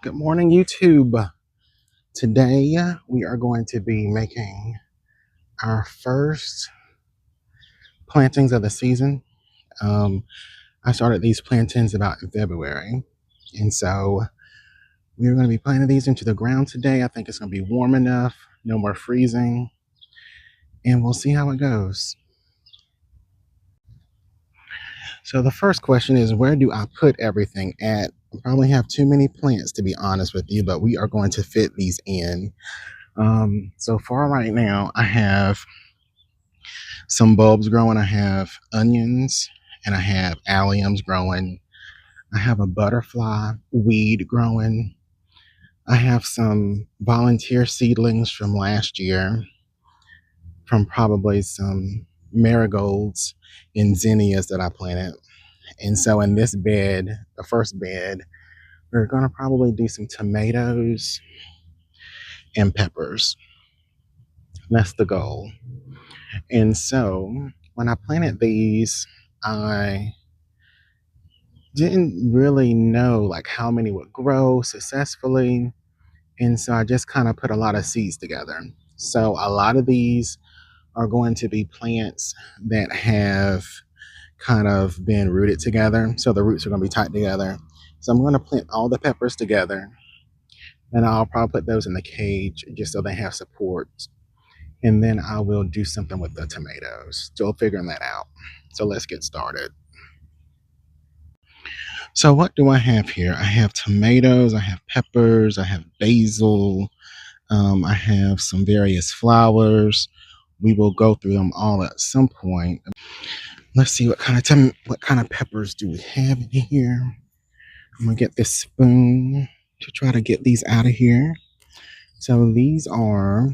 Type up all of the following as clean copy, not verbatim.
Good morning, YouTube. Today we are going to be making our first plantings of the season. I started these plantings about in February, and so we're going to be planting these into the ground today. I think it's going to be warm enough, no more freezing, and we'll see how it goes. So the first question is, where do I put everything at? I probably have too many plants, to be honest with you, but we are going to fit these in. So far right now, I have some bulbs growing. I have onions and I have alliums growing. I have a butterfly weed growing. I have some volunteer seedlings from last year, from probably some marigolds and zinnias that I planted. And so in this bed, the first bed, we're going to probably do some tomatoes and peppers. That's the goal. And so when I planted these, I didn't really know like how many would grow successfully. And so I just kind of put a lot of seeds together. So a lot of these are going to be plants that have kind of been rooted together. So the roots are going to be tight together. So I'm going to plant all the peppers together, and I'll probably put those in the cage just so they have support. And then I will do something with the tomatoes. Still figuring that out. So let's get started. So what do I have here? I have tomatoes, I have peppers, I have basil, I have some various flowers. We will go through them all at some point. Let's see what kind of peppers do we have in here. I'm gonna get this spoon to try to get these out of here. So these are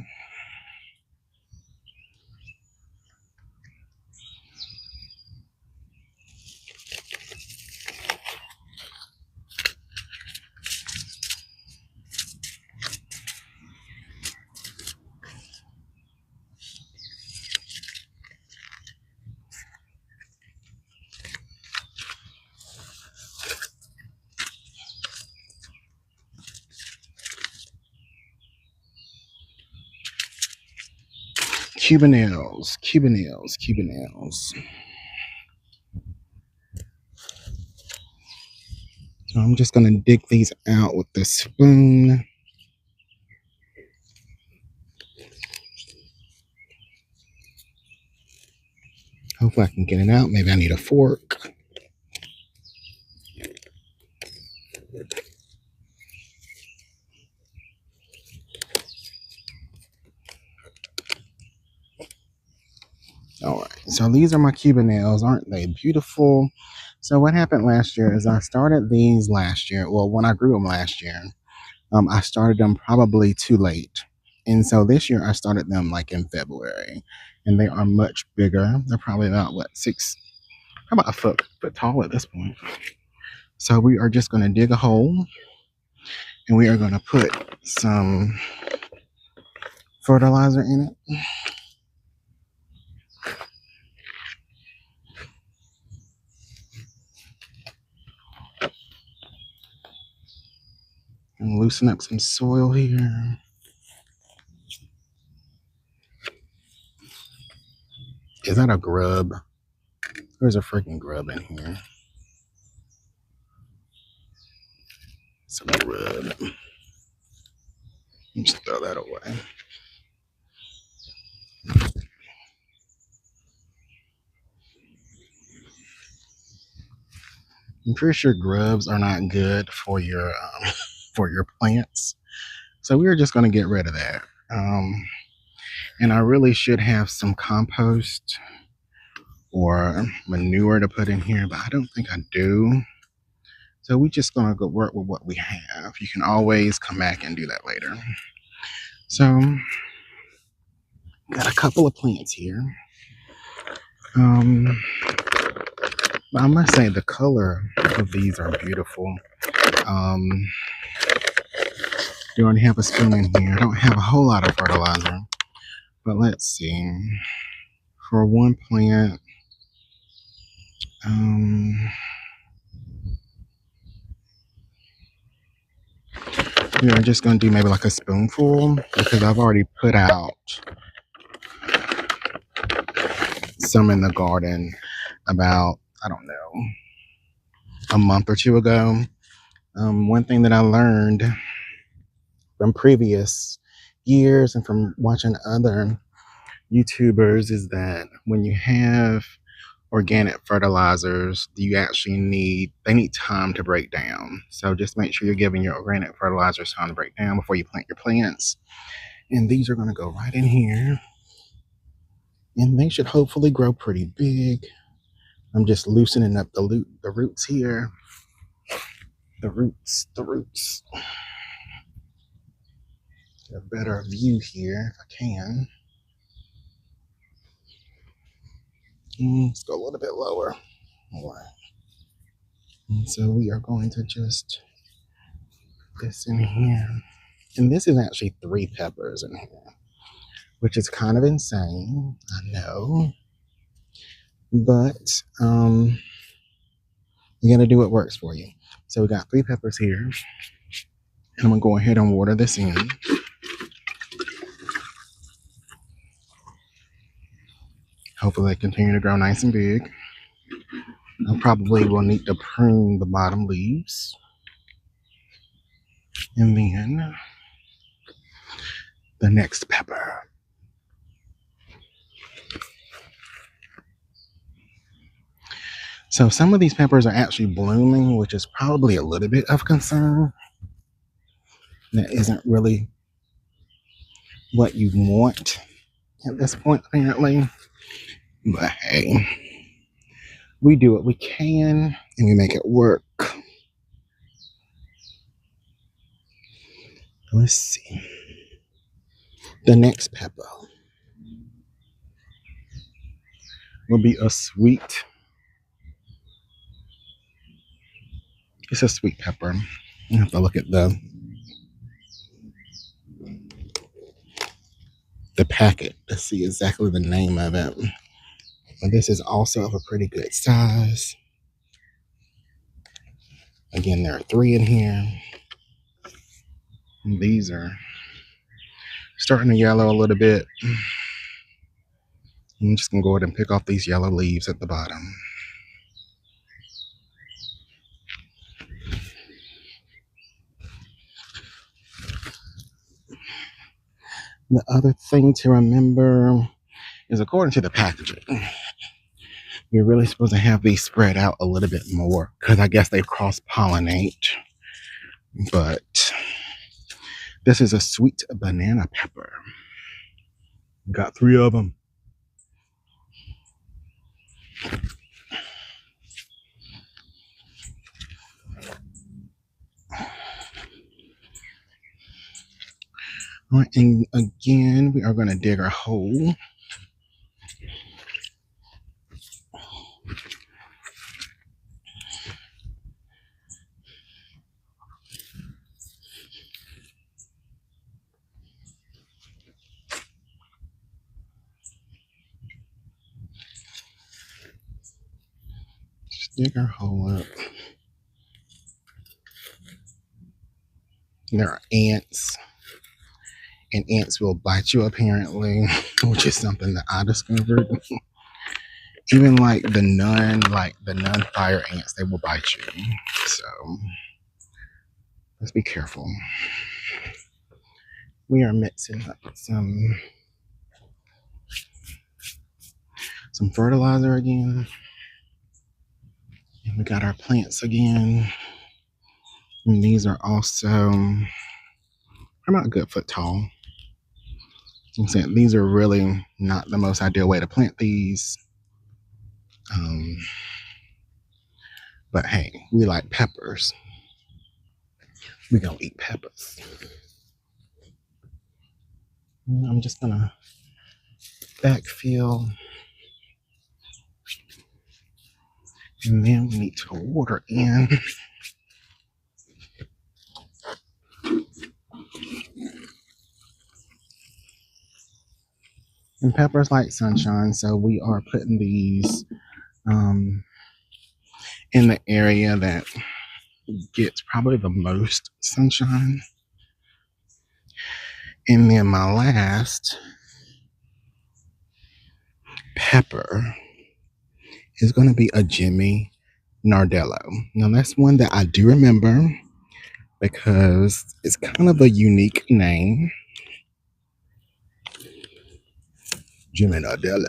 Cubanelles. So I'm just going to dig these out with this spoon. Hopefully I can get it out. Maybe I need a fork. All right, so these are my Cubanelles. Aren't they beautiful? So what happened last year is I started these last year. Well, when I grew them last year, I started them probably too late. And so this year I started them like in February, and they are much bigger. They're probably about about a foot tall at this point. So we are just going to dig a hole, and we are going to put some fertilizer in it. And loosen up some soil here. Is that a grub? There's a freaking grub in here. It's a grub. Just throw that away. I'm pretty sure grubs are not good for your plants. So we are just going to get rid of that. And I really should have some compost or manure to put in here, but I don't think I do. So we're just going to go work with what we have. You can always come back and do that later. So got a couple of plants here. But I must say the color of these are beautiful. You already have a spoon in here. I don't have a whole lot of fertilizer, but let's see. For one plant, we are just going to do maybe like a spoonful because I've already put out some in the garden about, I don't know, a month or two ago. One thing that I learned from previous years and from watching other YouTubers is that when you have organic fertilizers, they need time to break down. So just make sure you're giving your organic fertilizers time to break down before you plant your plants. And these are going to go right in here. And they should hopefully grow pretty big. I'm just loosening up the roots here. The roots. Get a better view here if I can. Let's go a little bit lower. All right. And so we are going to just put this in here. And this is actually 3 peppers in here, which is kind of insane, I know. But you gotta do what works for you. So we got 3 peppers here. And I'm gonna go ahead and water this in. Hopefully they continue to grow nice and big. I probably will need to prune the bottom leaves. And then the next pepper. So some of these peppers are actually blooming, which is probably a little bit of concern. That isn't really what you want at this point, apparently. But hey, we do what we can and we make it work. Let's see. The next pepper will be a sweet. It's a sweet pepper. I have to look at the packet to see exactly the name of it. But this is also of a pretty good size. Again, there are 3 in here. And these are starting to yellow a little bit. I'm just gonna go ahead and pick off these yellow leaves at the bottom. The other thing to remember is according to the packaging, you're really supposed to have these spread out a little bit more because I guess they cross-pollinate. But this is a sweet banana pepper. Got 3 of them. All right, and again, we are going to dig our hole. Just dig our hole up. There are ants. And ants will bite you apparently, which is something that I discovered. Even like the nun fire ants, they will bite you. So let's be careful. We are mixing up some fertilizer again. We got our plants again. And these are also about a good foot tall. I'm saying these are really not the most ideal way to plant these. But hey, we like peppers. We're gonna eat peppers. I'm just gonna backfill. And then we need to water in. And peppers like sunshine, so we are putting these in the area that gets probably the most sunshine. And then my last pepper is going to be a Jimmy Nardello. Now that's one that I do remember because it's kind of a unique name. Jimmy Nardello.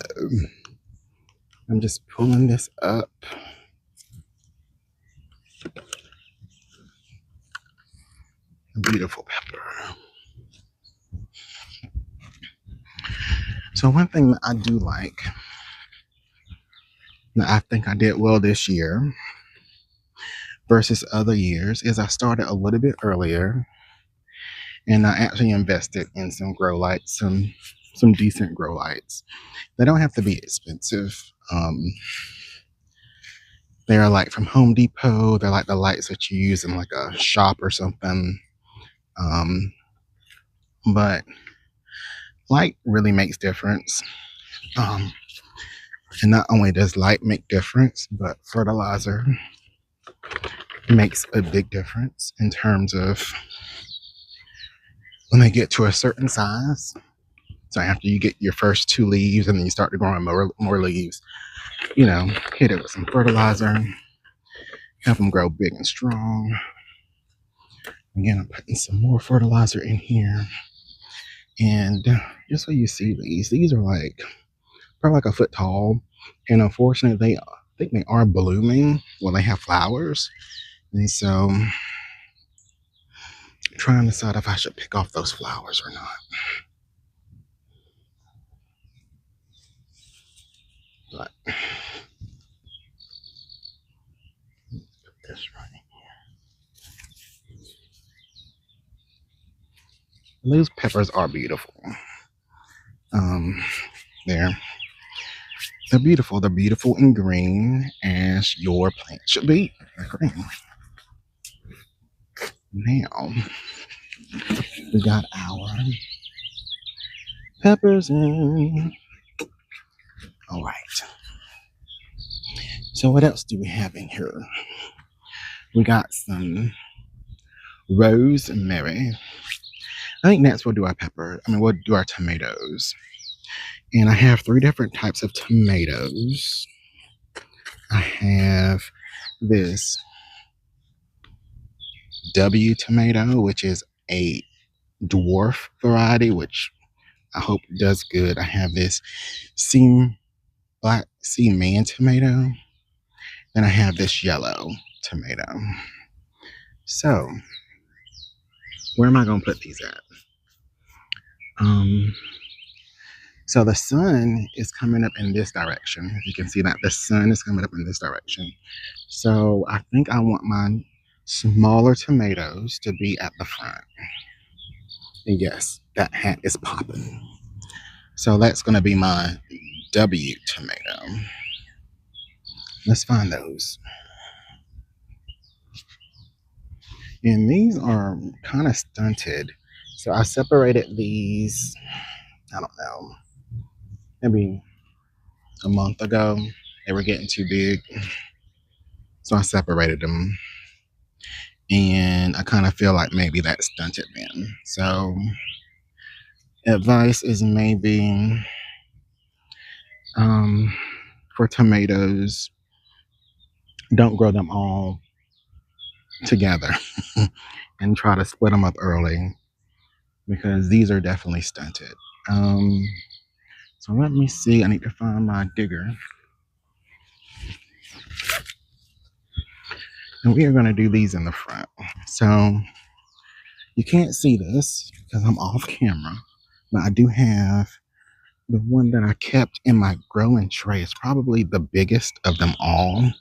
I'm just pulling this up. A beautiful pepper. So one thing that I do like, that I think I did well this year versus other years, is I started a little bit earlier and I actually invested in some grow lights, some decent grow lights. They don't have to be expensive. They're like from Home Depot. They're like the lights that you use in like a shop or something. But light really makes difference. And not only does light make difference, but fertilizer makes a big difference in terms of when they get to a certain size. So after you get your first 2 leaves and then you start to grow more leaves, hit it with some fertilizer, help them grow big and strong. Again, I'm putting some more fertilizer in here. And just so you see these are like probably like a foot tall. And unfortunately, I think they are blooming when they have flowers. And so I'm trying to decide if I should pick off those flowers or not. But this right here. These peppers are beautiful. They're beautiful. They're beautiful in green, as your plant should be. They're green. Now we got our peppers in. All right. So what else do we have in here? We got some rosemary. I think next we'll do our we'll do our tomatoes. And I have 3 different types of tomatoes. I have this W tomato, which is a dwarf variety, which I hope does good. I have this black sea man tomato. Then I have this yellow tomato. So where am I going to put these at? So the sun is coming up in this direction. You can see that the sun is coming up in this direction. So I think I want my smaller tomatoes to be at the front. And yes, that hat is popping. So that's going to be my W tomato. Let's find those. And these are kind of stunted. So I separated these, I don't know, maybe a month ago. They were getting too big. So I separated them. And I kind of feel like maybe that stunted them. So advice is maybe for tomatoes, don't grow them all together and try to split them up early because these are definitely stunted. So let me see. I need to find my digger. And we are going to do these in the front. So you can't see this because I'm off camera, but I do have the one that I kept in my growing tray. It's probably the biggest of them all.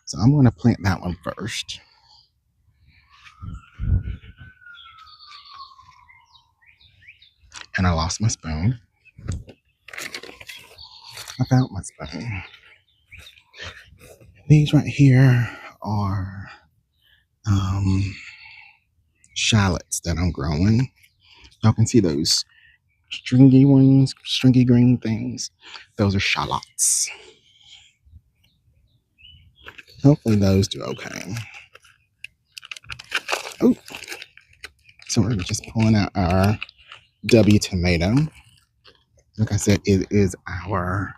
So I'm going to plant that one first. And I lost my spoon. I found my spoon. These right here are shallots that I'm growing. Y'all can see those stringy ones, stringy green things. Those are shallots. Hopefully those do okay. Oh, so we're just pulling out our W tomato. Like I said, it is our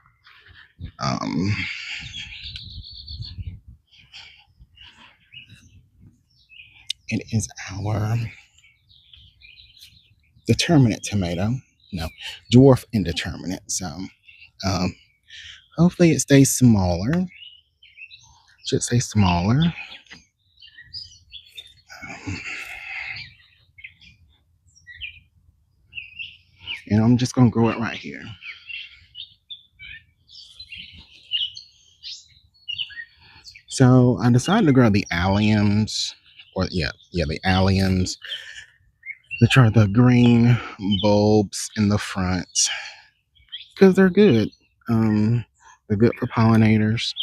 determinate tomato. No, dwarf indeterminate. So hopefully it stays smaller. Should say smaller. And I'm just gonna grow it right here. So I decided to grow the alliums, or the alliums, which are the green bulbs in the front, because they're good. They're good for pollinators.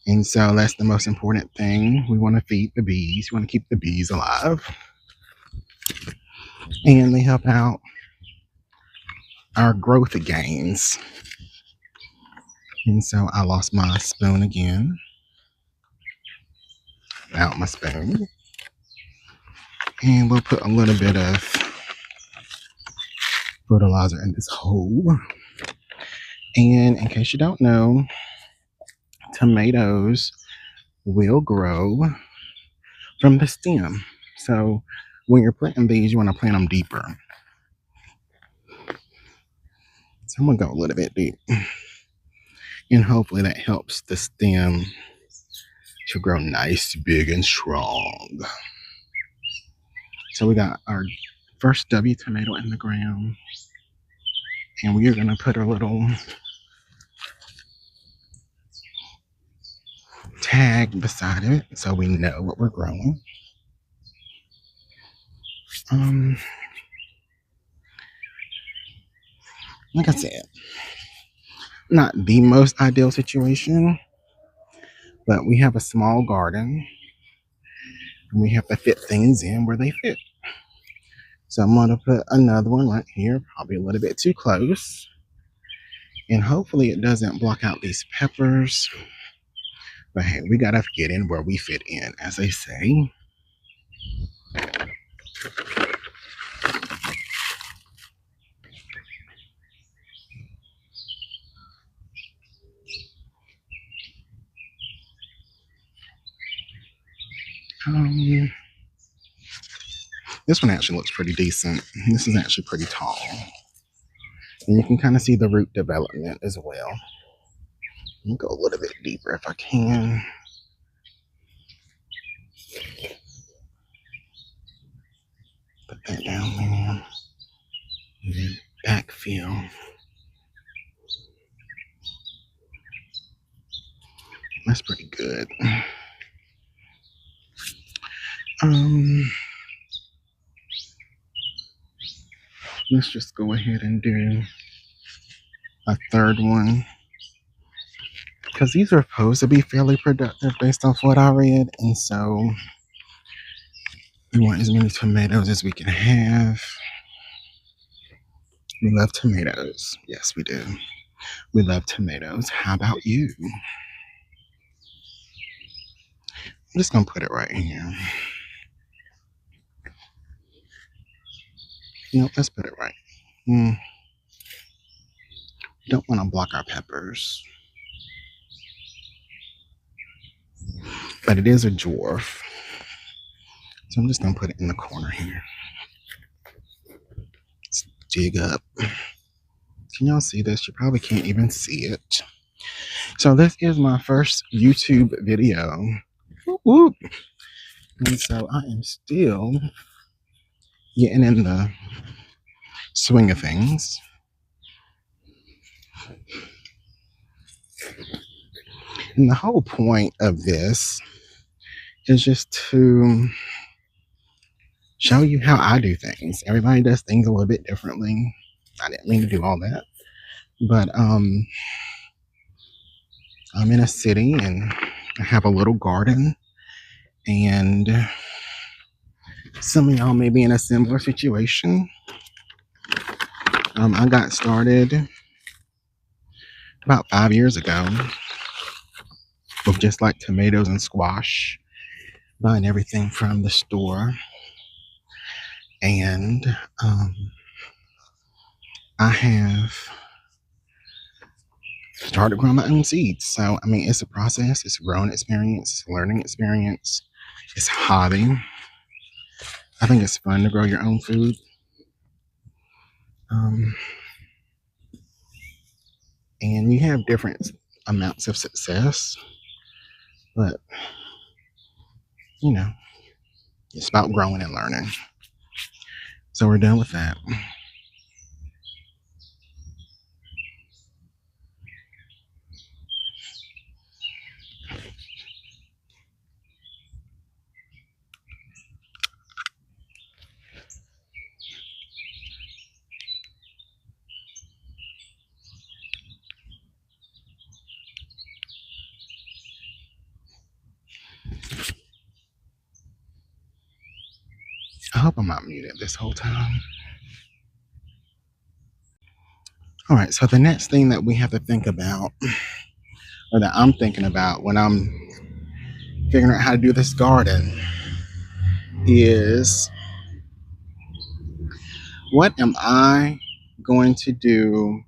And so that's the most important thing. We want to feed the bees. We want to keep the bees alive. And they help out our growth gains. And so I lost my spoon again. Out my spoon. And we'll put a little bit of fertilizer in this hole. And in case you don't know, tomatoes will grow from the stem. So when you're planting these, you want to plant them deeper. So I'm going to go a little bit deep. And hopefully that helps the stem to grow nice, big, and strong. So we got our first W tomato in the ground. And we are going to put a little tag beside it so we know what we're growing. Like I said, not the most ideal situation, but we have a small garden and we have to fit things in where they fit. So I'm going to put another one right here, probably a little bit too close. And hopefully it doesn't block out these peppers. But hey, we got to get in where we fit in, as they say. This one actually looks pretty decent. This is actually pretty tall. And you can kind of see the root development as well. Let me go a little bit deeper if I can. Put that down there. And then backfill. That's pretty good. Let's just go ahead and do a third one, because these are supposed to be fairly productive based off what I read, and so we want as many tomatoes as we can have. We love tomatoes. Yes, we do. We love tomatoes. How about you? I'm just gonna put it right here. No, let's put it right. Don't want to block our peppers. But it is a dwarf. So I'm just going to put it in the corner here. Let's dig up. Can y'all see this? You probably can't even see it. So this is my first YouTube video. Whoop, whoop. And so I am still getting in the swing of things. And the whole point of this is just to show you how I do things. Everybody does things a little bit differently. I didn't mean to do all that. But I'm in a city and I have a little garden, and some of y'all may be in a similar situation. I got started about 5 years ago with just like tomatoes and squash, buying everything from the store. And I have started growing my own seeds. So, I mean, it's a process, it's a growing experience, it's a learning experience, it's a hobby. I think it's fun to grow your own food. And you have different amounts of success, but you know, it's about growing and learning. So we're done with that. I hope I'm not muted this whole time. All right, so the next thing that we have to think about, or that I'm thinking about when I'm figuring out how to do this garden, is what am I going to do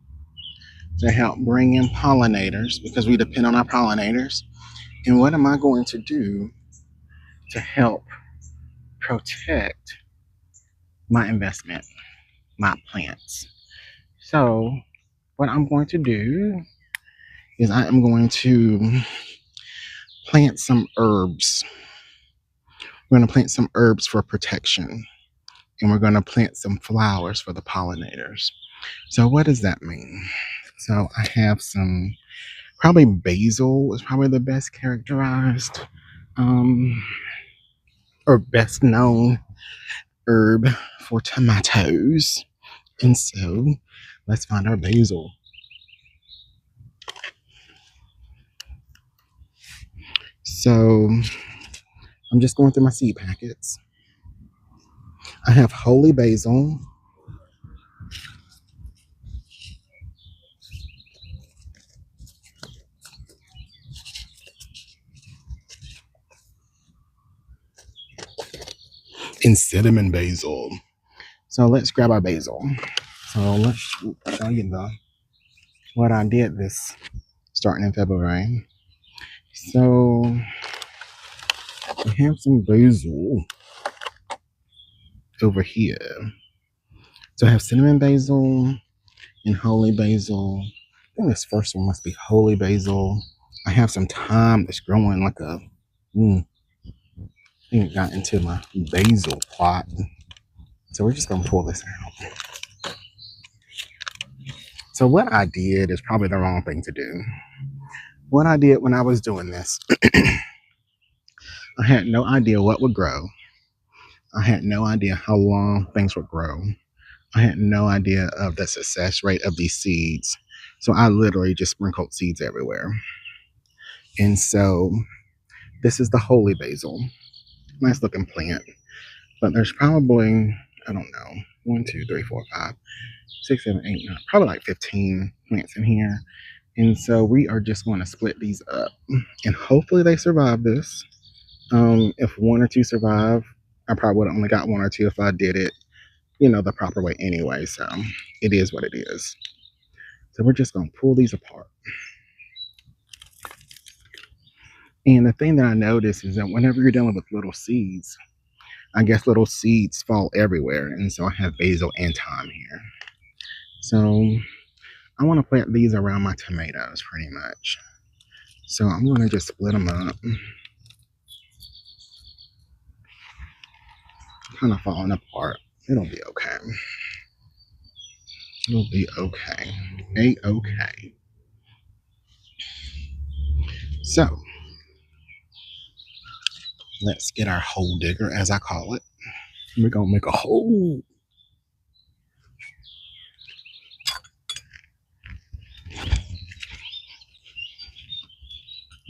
to help bring in pollinators, because we depend on our pollinators, and what am I going to do to help protect my investment, my plants. So what I'm going to do is I am going to plant some herbs. We're going to plant some herbs for protection, and we're going to plant some flowers for the pollinators. So what does that mean? So I have some, probably basil is probably the best characterized or best known herb for tomatoes. And so let's find our basil. So I'm just going through my seed packets. I have holy basil, and cinnamon basil. So let's grab our basil. So let's show you what I did this starting in February. So I have some basil over here. So I have cinnamon basil and holy basil. I think this first one must be holy basil. I have some thyme that's growing like a, I think it got into my basil plot. So we're just gonna pull this out. So what I did is probably the wrong thing to do. What I did when I was doing this, I had no idea what would grow. I had no idea how long things would grow. I had no idea of the success rate of these seeds. So I literally just sprinkled seeds everywhere. And so this is the holy basil. Nice looking plant. But there's probably, I don't know, 1, 2, 3, 4, 5, 6, 7, 8, 9, probably like 15 plants in here. And so we are just going to split these up. And hopefully they survive this. If 1 or 2 survive, I probably would have only got 1 or 2 if I did it, the proper way anyway. So it is what it is. So we're just going to pull these apart. And the thing that I noticed is that whenever you're dealing with little seeds, I guess little seeds fall everywhere. And so I have basil and thyme here. So I want to plant these around my tomatoes pretty much. So I'm going to just split them up. Kind of falling apart. It'll be okay. It'll be okay. A-okay. So let's get our hole digger, as I call it. We're going to make a hole.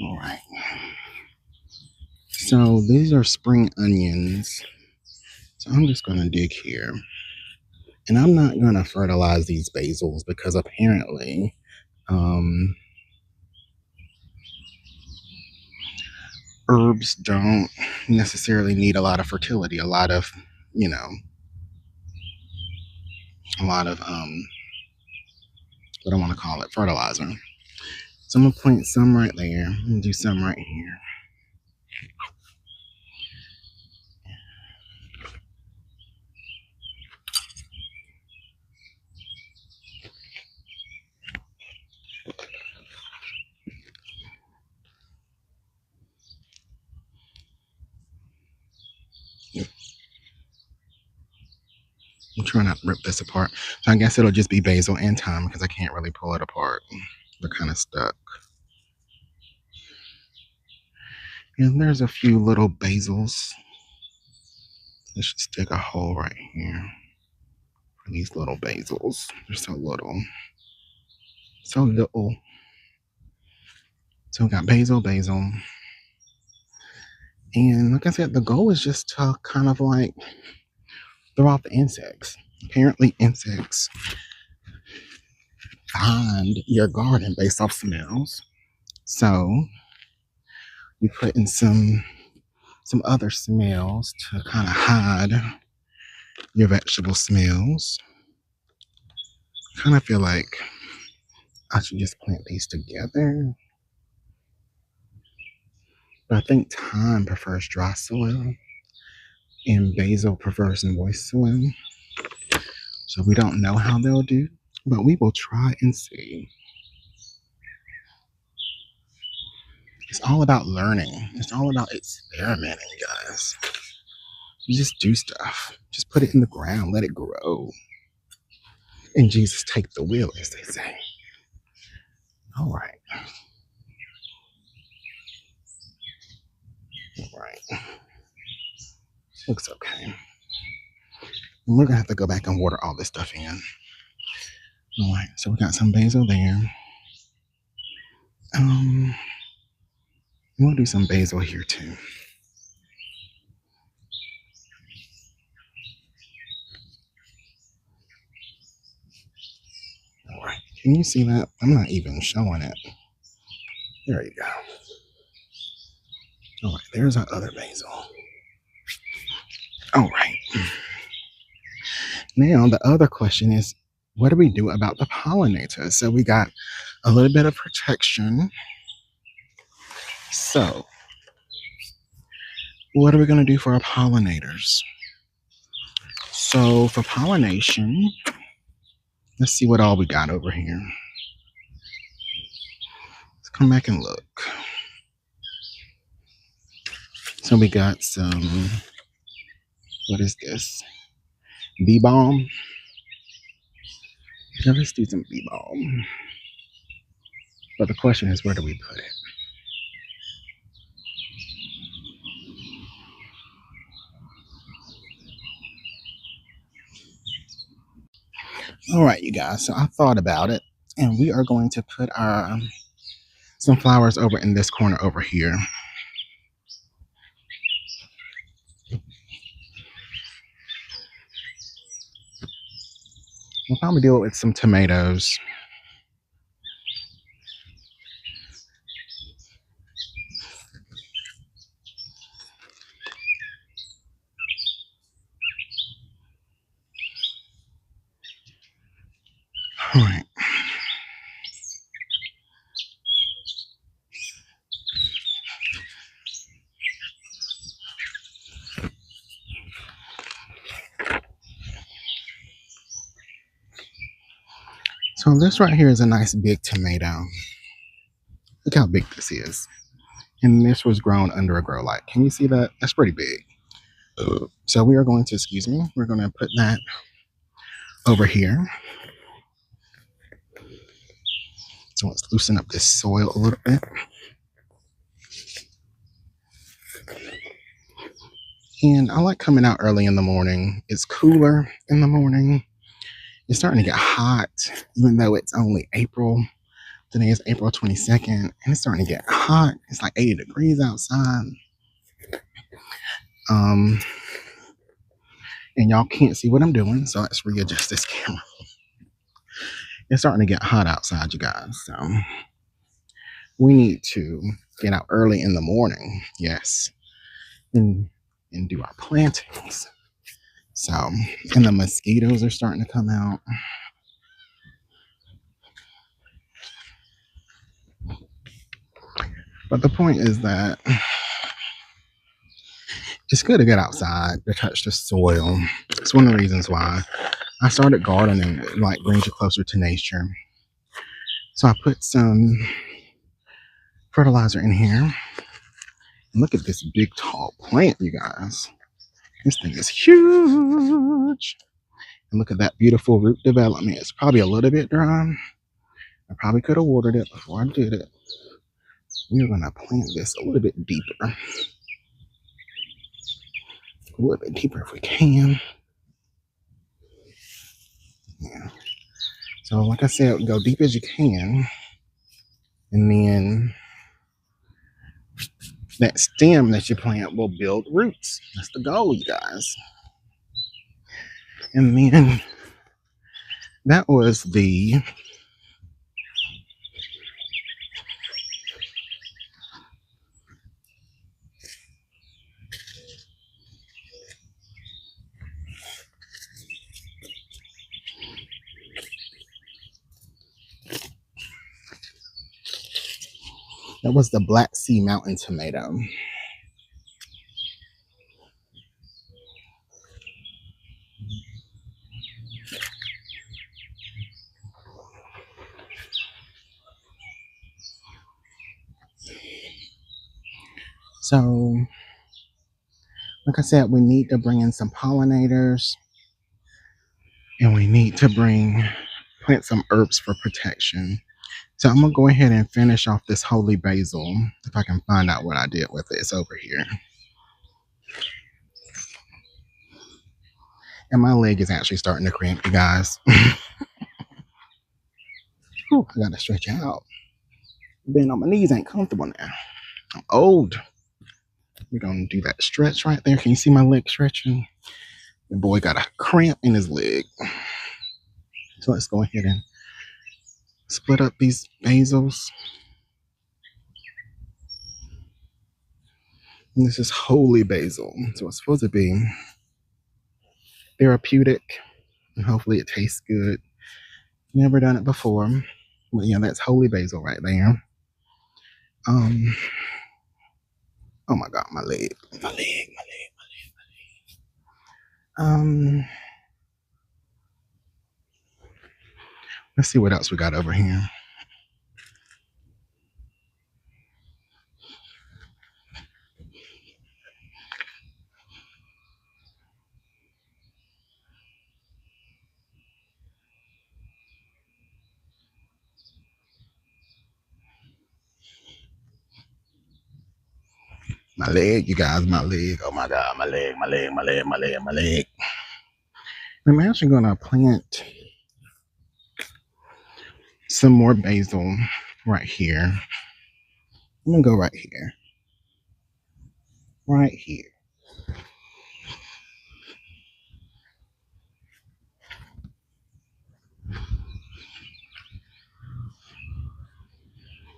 All right. So these are spring onions. So I'm just going to dig here. And I'm not going to fertilize these basils because apparently herbs don't necessarily need a lot of fertility, a lot of what I want to call it, fertilizer. So I'm going to plant some right there and do some right here. I'm trying not to rip this apart. So I guess it'll just be basil and thyme because I can't really pull it apart. They're kind of stuck. And there's a few little basils. Let's just dig a hole right here for these little basils. They're so little. So little. So we got basil. And like I said, the goal is just to kind of like throw off the insects. Apparently insects find your garden based off smells. So you put in some other smells to kind of hide your vegetable smells. I kind of feel like I should just plant these together. But I think thyme prefers dry soil and basil prefers moist soil. So we don't know how they'll do, but we will try and see. It's all about learning. It's all about experimenting, guys. You just do stuff. Just put it in the ground. Let it grow. And Jesus take the wheel, as they say. All right. All right. Looks okay. And we're going to have to go back and water all this stuff in. All right. So we got some basil there. We'll do some basil here too. All right. Can you see that? I'm not even showing it. There you go. All right. There's our other basil. All right. Now, the other question is, what do we do about the pollinators? So we got a little bit of protection. So what are we going to do for our pollinators? So for pollination, let's see what all we got over here. Let's come back and look. So we got some, what is this? Bee balm. Now let's do some bee balm. But the question is, where do we put it? All right, you guys. So I thought about it, and we are going to put our some flowers over in this corner over here. We'll probably do it with some tomatoes. All right. So this right here is a nice big tomato. Look how big this is. And this was grown under a grow light. Can you see that? That's pretty big. So we are going to, excuse me, we're going to put that over here. So let's loosen up this soil a little bit. And I like coming out early in the morning. It's cooler in the morning. It's starting to get hot, even though it's only April. Today is April 22nd, and it's starting to get hot. It's like 80 degrees outside. And y'all can't see what I'm doing, so let's readjust this camera. It's starting to get hot outside, you guys. So we need to get out early in the morning, yes, and do our plantings. So, and the mosquitoes are starting to come out. But the point is that it's good to get outside to touch the soil. It's one of the reasons why I started gardening. It like brings you closer to nature. So I put some fertilizer in here. And look at this big tall plant, you guys. This thing is huge. And look at that beautiful root development. It's probably a little bit dry. I probably could have watered it before I did it. We're going to plant this a little bit deeper. A little bit deeper if we can. Yeah. So like I said, go deep as you can. And then that stem that you plant will build roots. That's the goal, you guys. And then that was the Black Sea Mountain tomato. So, like I said, we need to bring in some pollinators, and we need to plant some herbs for protection. So I'm gonna go ahead and finish off this holy basil. If I can find out what I did with it, it's over here. And my leg is actually starting to cramp, you guys. Whew, I gotta stretch out. Being on my knees ain't comfortable now. I'm old. We're gonna do that stretch right there. Can you see my leg stretching? The boy got a cramp in his leg. So let's go ahead and split up these basils. And this is holy basil. So it's supposed to be therapeutic. And hopefully it tastes good. Never done it before. But yeah, that's holy basil right there. Oh my God, my leg. Let's see what else we got over here. My leg, you guys, my leg. Oh my God, my leg. I'm actually gonna plant some more basil right here. I'm gonna go right here. Right here.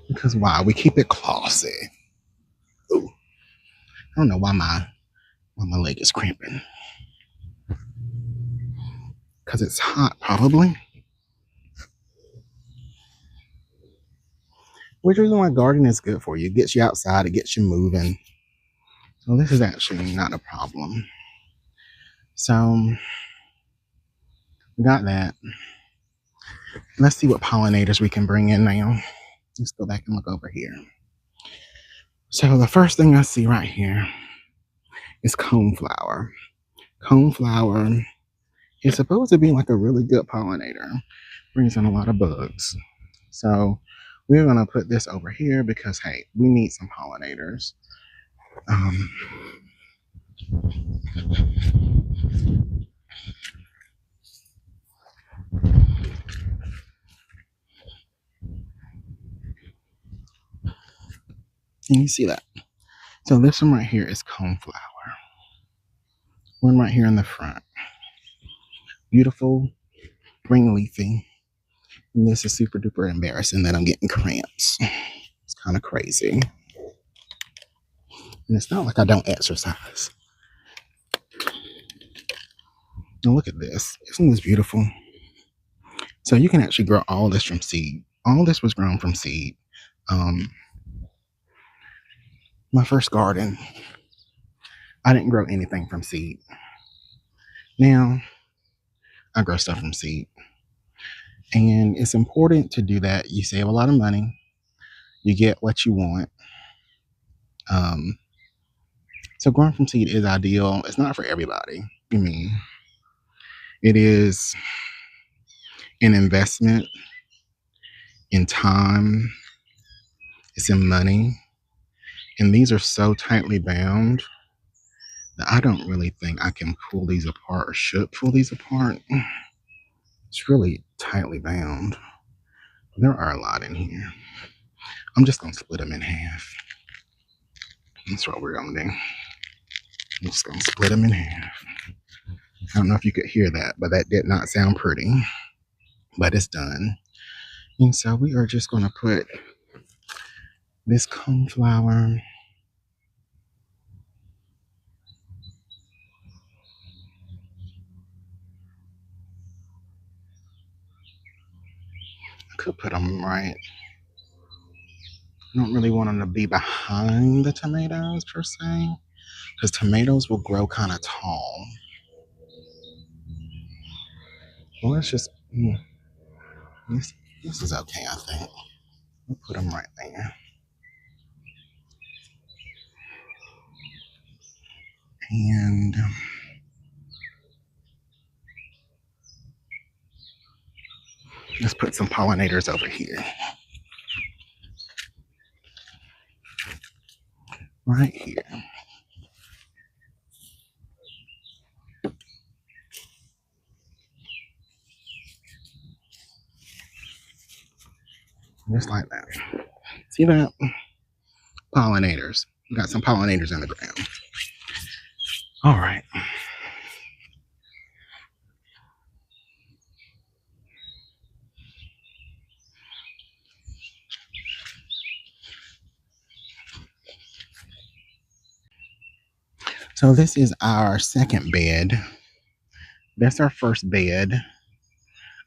Because why? We keep it classy. Ooh. I don't know why my leg is cramping. Because it's hot, probably. Which is why gardening is good for you. It gets you outside, it gets you moving. So this is actually not a problem. So we got that. Let's see what pollinators we can bring in now. Let's go back and look over here. So the first thing I see right here is coneflower. Coneflower is supposed to be like a really good pollinator, brings in a lot of bugs. So we're gonna put this over here because hey, we need some pollinators. Um, and you see that? So this one right here is coneflower. One right here in the front. Beautiful, green leafy. And this is super duper embarrassing that I'm getting cramps. It's kind of crazy. And it's not like I don't exercise. Now look at this. Isn't this beautiful? So you can actually grow all this from seed. All this was grown from seed. My first garden, I didn't grow anything from seed. Now, I grow stuff from seed. And it's important to do that. You save a lot of money. You get what you want. So growing from seed is ideal. It's not for everybody. I mean, it is an investment in time. It's in money. And these are so tightly bound that I don't really think I can pull these apart or should pull these apart. It's really tightly bound. There are a lot in here. I'm just gonna split them in half. That's what we're gonna do. I'm just gonna split them in half. I don't know if you could hear that, but that did not sound pretty. But it's done. And so we are just gonna put this coneflower. I could put them right. I don't really want them to be behind the tomatoes per se, because tomatoes will grow kind of tall. Well, let's just, this is okay, I think. We'll put them right there. And let's put some pollinators over here. Right here. Just like that. See that? Pollinators. We got some pollinators in the ground. All right. So this is our second bed. That's our first bed.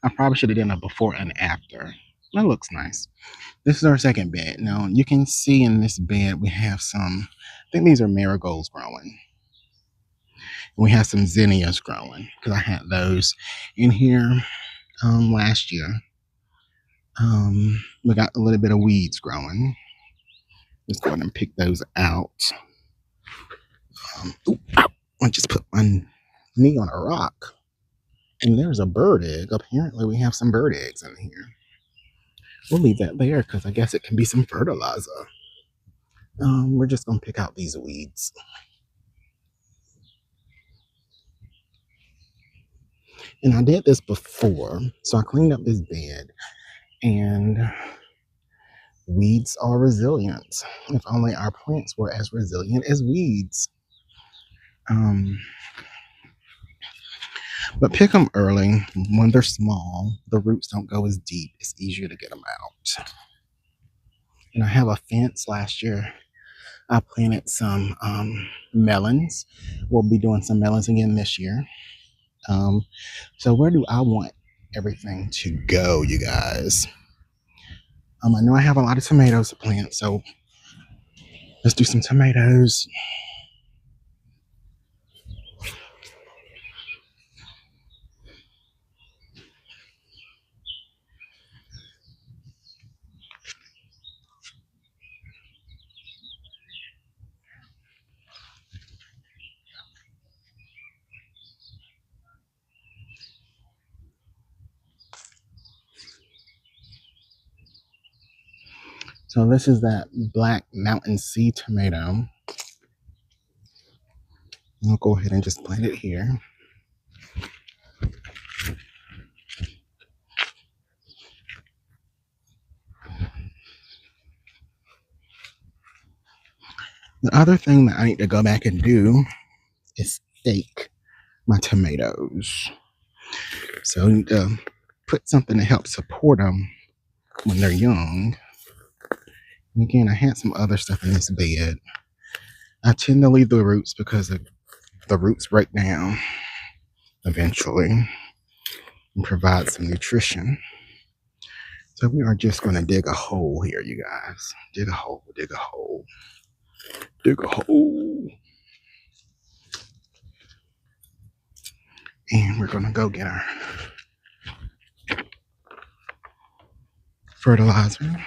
I probably should have done a before and after. That looks nice. This is our second bed. Now you can see in this bed we have some, I think these are marigolds growing. We have some zinnias growing because I had those in here last year. We got a little bit of weeds growing. Let's go ahead and pick those out. I just put my knee on a rock. And there's a bird egg. Apparently we have some bird eggs in here. We'll leave that there because I guess it can be some fertilizer. We're just going to pick out these weeds. And I did this before. So I cleaned up this bed. And weeds are resilient. If only our plants were as resilient as weeds. But pick them early when they're small. The roots don't go as deep. It's easier to get them out. And I have a fence. Last year I planted some melons. We'll be doing some melons again this year. So where do I want everything to go, you guys? I know I have a lot of tomatoes to plant, so let's do some tomatoes. So this is that black mountain sea tomato. I'll go ahead and just plant it here. The other thing that I need to go back and do is stake my tomatoes. So I need to put something to help support them when they're young. And again, I had some other stuff in this bed. I tend to leave the roots because the roots break down eventually and provide some nutrition. So we are just going to dig a hole here, you guys. Dig a hole, dig a hole, dig a hole. And we're going to go get our fertilizer.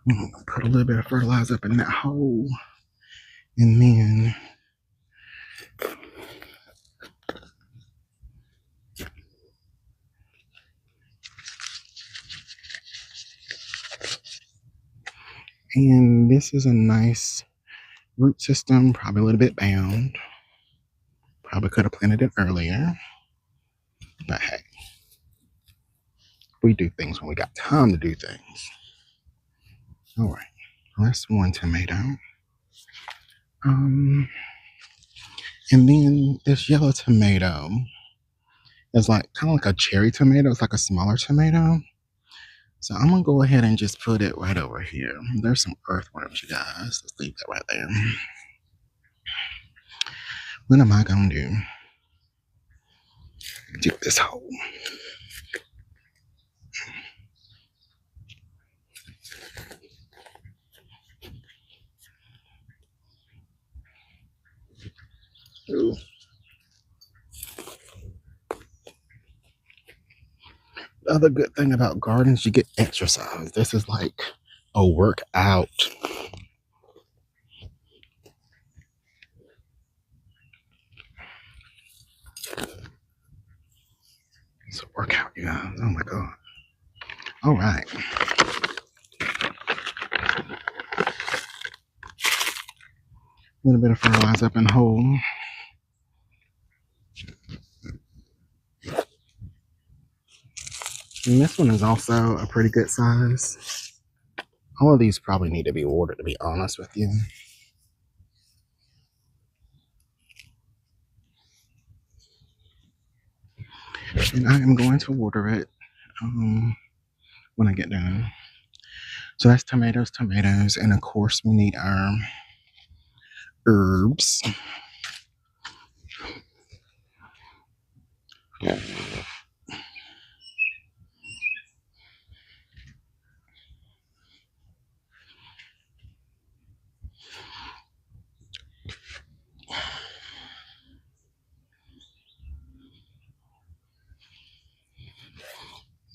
I'm going to put a little bit of fertilizer up in that hole. And then this is a nice root system, probably a little bit bound. Probably could have planted it earlier. But hey, we do things when we got time to do things. All right, that's one tomato. And then this yellow tomato is like kind of like a cherry tomato. It's like a smaller tomato. So I'm gonna go ahead and just put it right over here. There's some earthworms, you guys. Let's leave that right there. What am I gonna do? Dig this hole. Ooh. The other good thing about gardens, you get exercise. This is like a workout. It's a workout, you guys. Oh my God. All right. A little bit of fertilizer up in the hole. And this one is also a pretty good size. All of these probably need to be watered, to be honest with you. And I am going to water it when I get done. So that's tomatoes, and of course we need our herbs.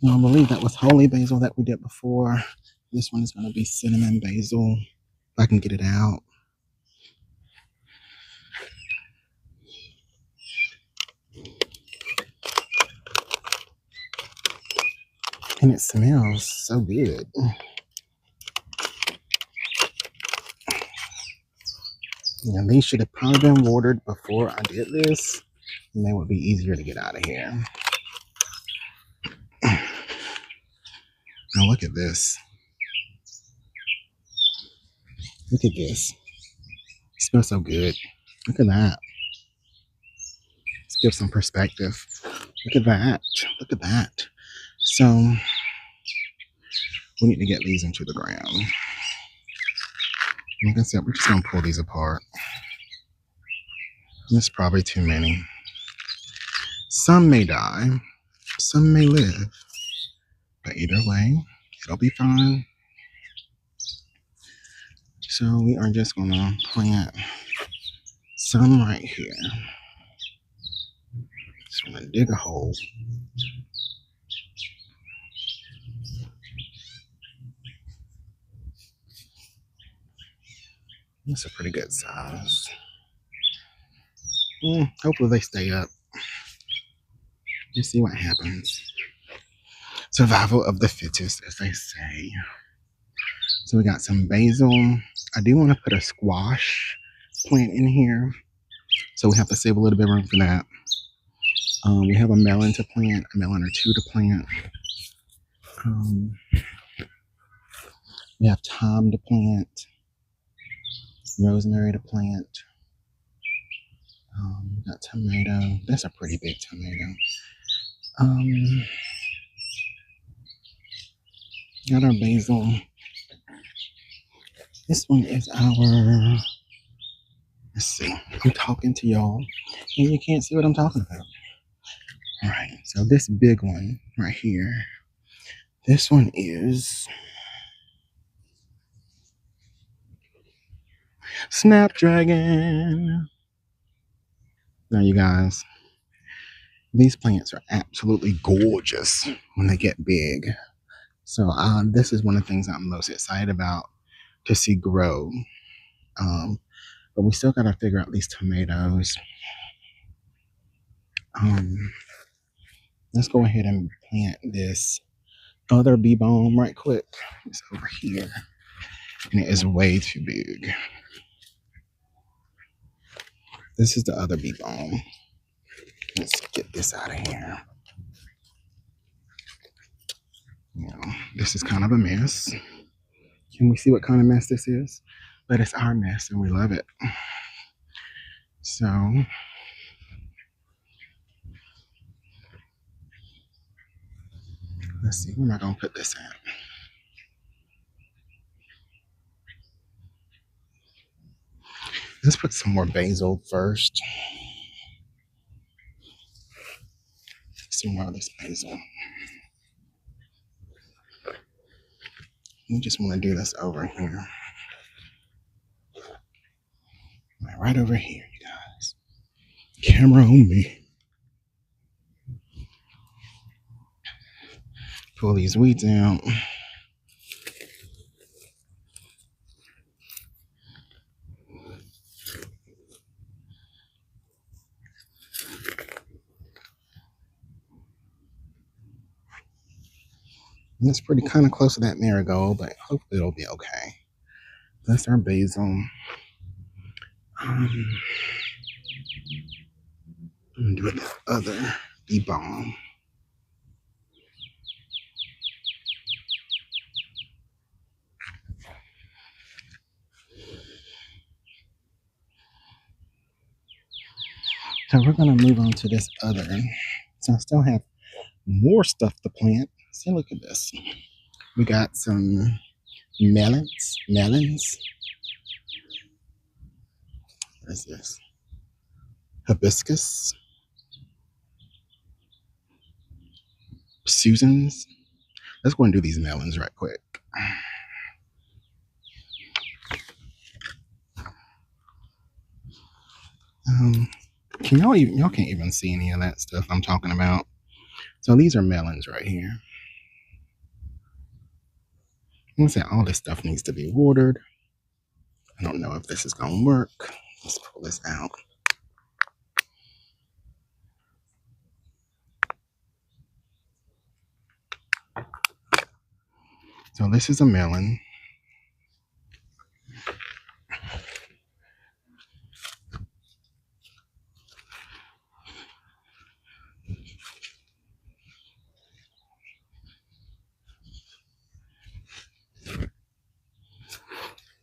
I believe that was holy basil that we did before. This one is going to be cinnamon basil, if I can get it out. And it smells so good. Yeah, these should have probably been watered before I did this, and they would be easier to get out of here. Now look at this. Look at this. It smells so good. Look at that. Let's give some perspective. Look at that. Look at that. So we need to get these into the ground. Like I said, we're just gonna pull these apart. There's probably too many. Some may die, some may live, but either way, it'll be fine. So we are just gonna plant some right here. Just gonna dig a hole. That's a pretty good size. Hopefully they stay up. Let's see what happens. Survival of the fittest, as they say. So we got some basil. I do want to put a squash plant in here, so we have to save a little bit of room for that. We have a melon to plant, a melon or two to plant. We have thyme to plant, rosemary to plant. We got tomato. That's a pretty big tomato. Got our basil. This one is our, let's see, I'm talking to y'all and you can't see what I'm talking about. All right, so this big one right here, this one is Snapdragon. Now you guys, these plants are absolutely gorgeous when they get big. So this is one of the things I'm most excited about to see grow. But we still got to figure out these tomatoes. Let's go ahead and plant this other bee balm right quick. It's over here. And it is way too big. This is the other bee balm. Let's get this out of here. This is kind of a mess. Can we see what kind of mess this is? But it's our mess and we love it. So let's see, where am I going to put this at? Let's put some more basil first. Some more of this basil. We just want to do this over here. Right over here, you guys. Camera on me. Pull these weeds out. And it's pretty kind of close to that marigold, but hopefully it'll be okay. That's our basil. I'm gonna do the other bee balm. So we're gonna move on to this other. So I still have more stuff to plant. See, look at this. We got some melons. What is this? Hibiscus. Susans. Let's go and do these melons right quick. Can y'all can't even see any of that stuff I'm talking about. So these are melons right here. I'm gonna say all this stuff needs to be watered. I don't know if this is gonna work. Let's pull this out. So this is a melon.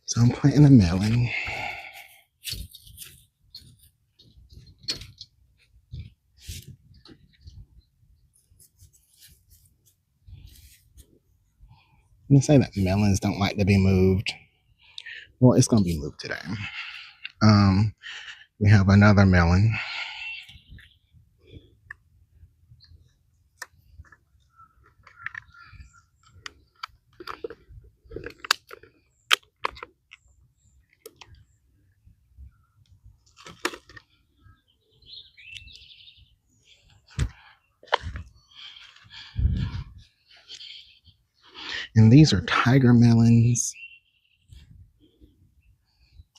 So I'm planting a melon. I'm gonna say that melons don't like to be moved. Well, it's gonna be moved today. We have another melon. And these are tiger melons.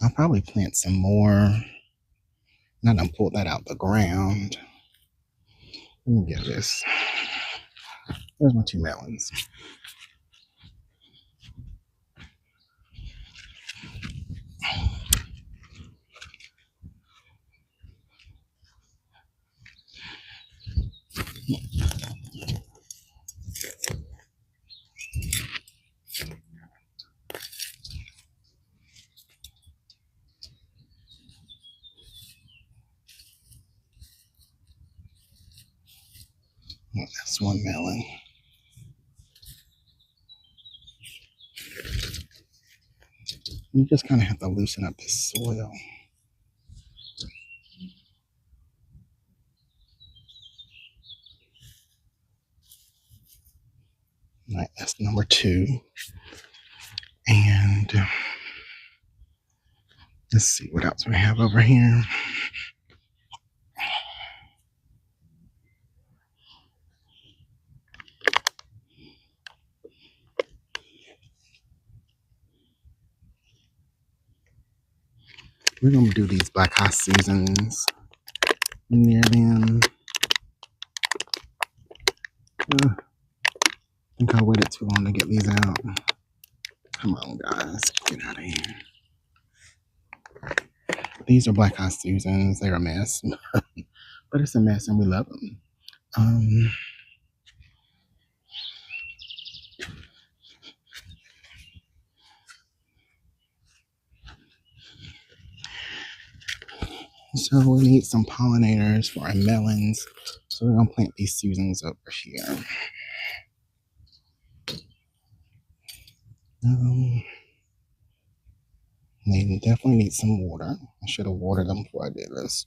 I'll probably plant some more. Now that I pulled that out the ground. Let me get this. There's my 2 melons. That's 1 melon. You just kind of have to loosen up the soil. All right, that's number 2. And let's see what else we have over here. We're going to do these black high Susans near them. I think I waited too long to get these out. Come on, guys. Get out of here. These are black high Susans. They're a mess. But it's a mess and we love them. So we need some pollinators for our melons. So we're going to plant these Susans over here. They definitely need some water. I should have watered them before I did this.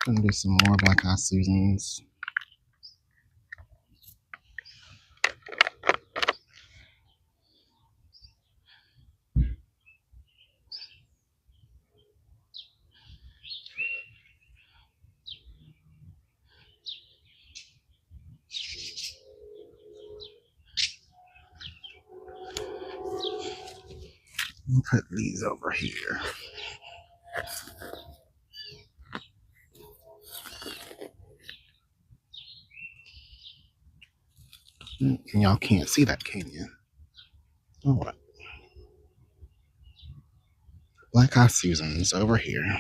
Gonna do some more black eye Susans. We'll put these over here. Y'all can't see that, can you? All right. Black eye Susans over here.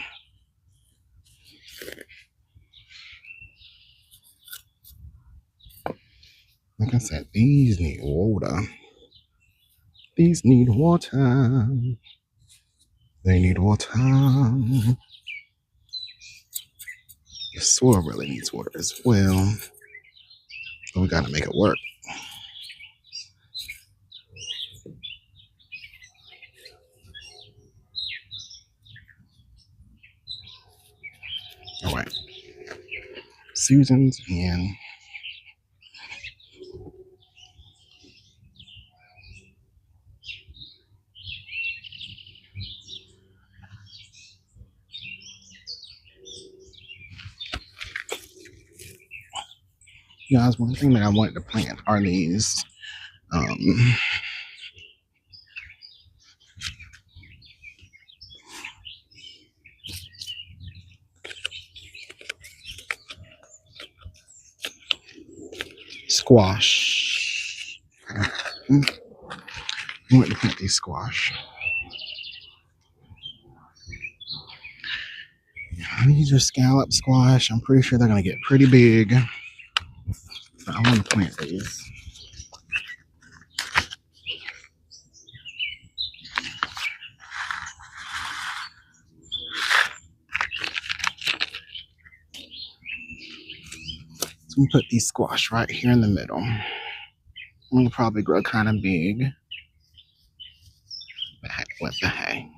Like I said, these need water. These need water. They need water. The soil really needs water as well. But we gotta make it work. All right. Susans and guys, one thing that I wanted to plant are these squash. I want to plant these squash. These are scallop squash. I'm pretty sure they're going to get pretty big. But I want to plant these. So I'm going to put these squash right here in the middle. I'm going to probably grow kind of big. But heck with the hay.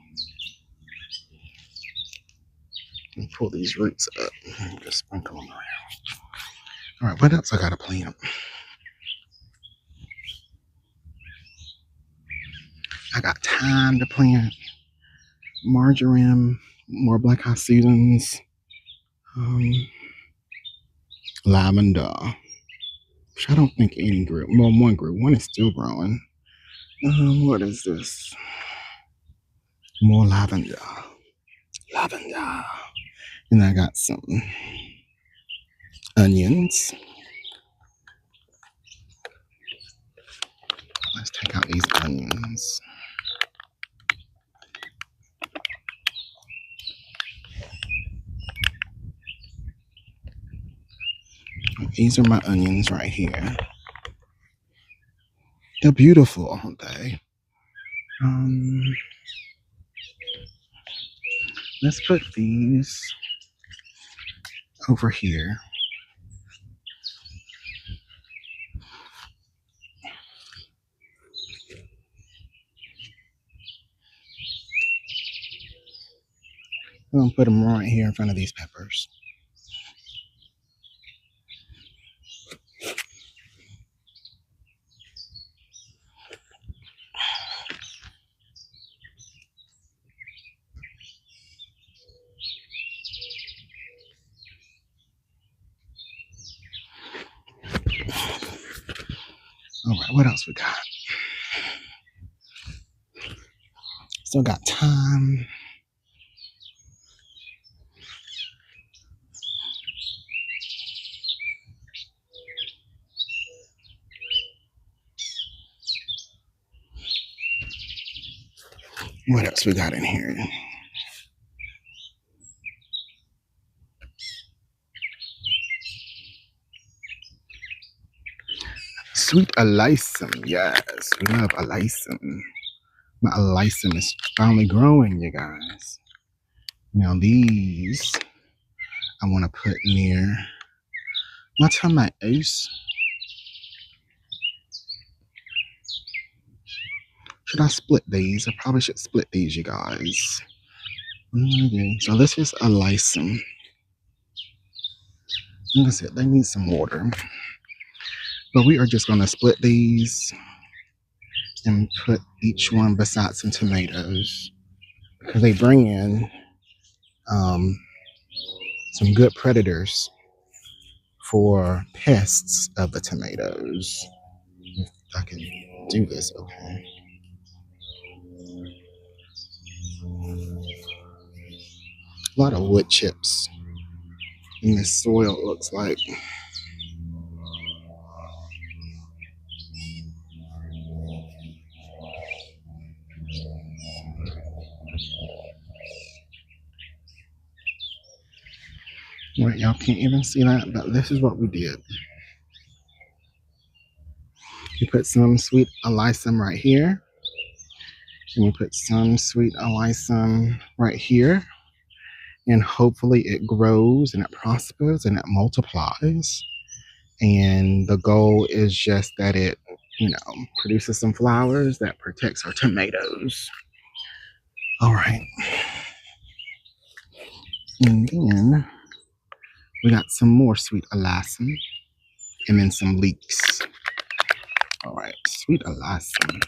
Pull these roots up. Just sprinkle them around. All right, what else I gotta plant? I got thyme to plant, marjoram, more black eye seasons, lavender, which I don't think any grew. Well, one grew. One is still growing. What is this? More lavender. Lavender. And I got some onions. Let's take out these onions. These are my onions right here. They're beautiful, aren't they? Let's put these over here. I'm gonna put them right here in front of these peppers. All right, what else we got? Still got thyme. What else we got in here? Sweet alyssum, yes, we love alyssum. My alyssum is finally growing, you guys. Now these I want to put near my tomatoes. Should I split these? I probably should split these, you guys. Okay, so this is alyssum. Like I said, they need some water. But we are just going to split these and put each one beside some tomatoes because they bring in some good predators for pests of the tomatoes. If I can do this, okay. A lot of wood chips in this soil, it looks like. Right, y'all can't even see that, but this is what we did. We put some sweet alyssum right here. And we put some sweet alyssum right here. And hopefully it grows and it prospers and it multiplies. And the goal is just that it, produces some flowers that protects our tomatoes. All right. And then we got some more sweet alyssum and then some leeks. All right, sweet alyssum.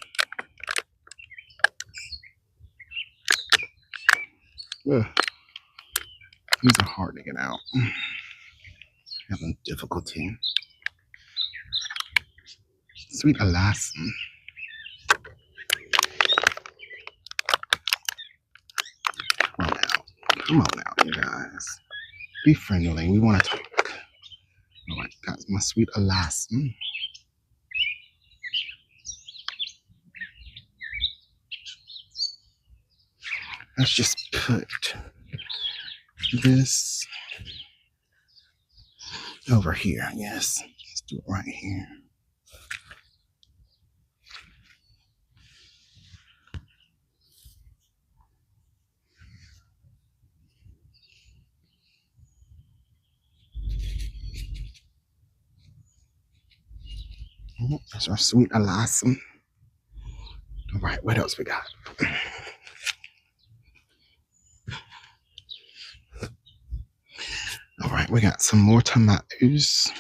Ugh. These are hard to get out. Having difficulty. Sweet alyssum. Come on out, you guys. Be friendly. We want to talk. All right, got my sweet alyssum. Let's just put this over here. Yes, let's do it right here. That's our sweet alyssum. All right, what else we got? We got some more tomatoes.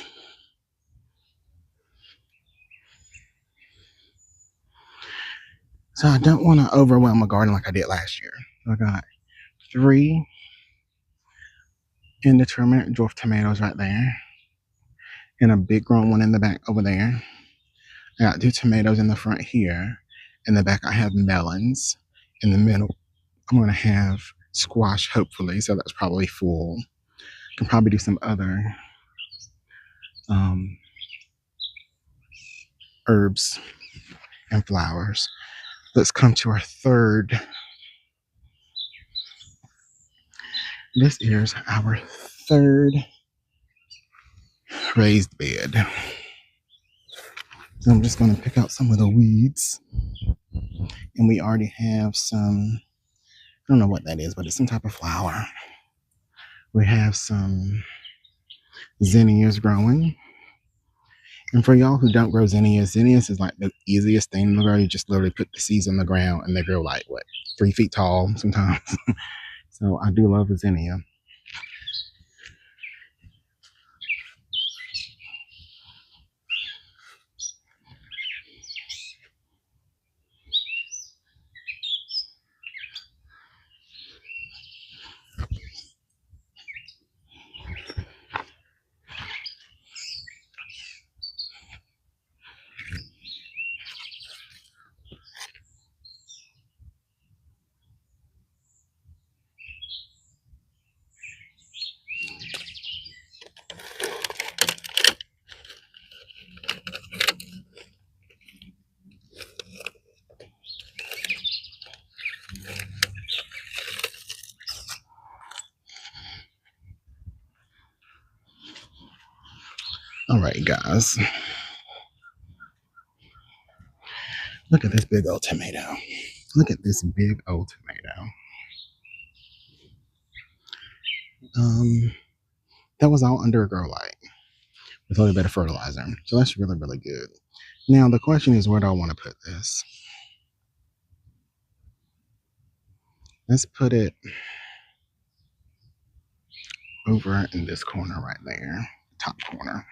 So I don't want to overwhelm my garden like I did last year. I got 3 indeterminate dwarf tomatoes right there, and a big grown one in the back over there. I got 2 tomatoes in the front here. In the back, I have melons. In the middle, I'm going to have squash, hopefully, so that's probably full. Can probably do some other herbs and flowers. Let's come to our third. This is our third raised bed. So I'm just going to pick out some of the weeds. And we already have some, I don't know what that is, but it's some type of flower. We have some zinnias growing. And for y'all who don't grow zinnias, zinnias is like the easiest thing to grow. You just literally put the seeds on the ground and they grow like, 3 feet tall sometimes. So I do love a zinnia. All right, guys. Look at this big old tomato. Look at this big old tomato. That was all under a grow light with a little bit of fertilizer. So that's really, really good. Now the question is, where do I want to put this? Let's put it over in this corner right there, top corner.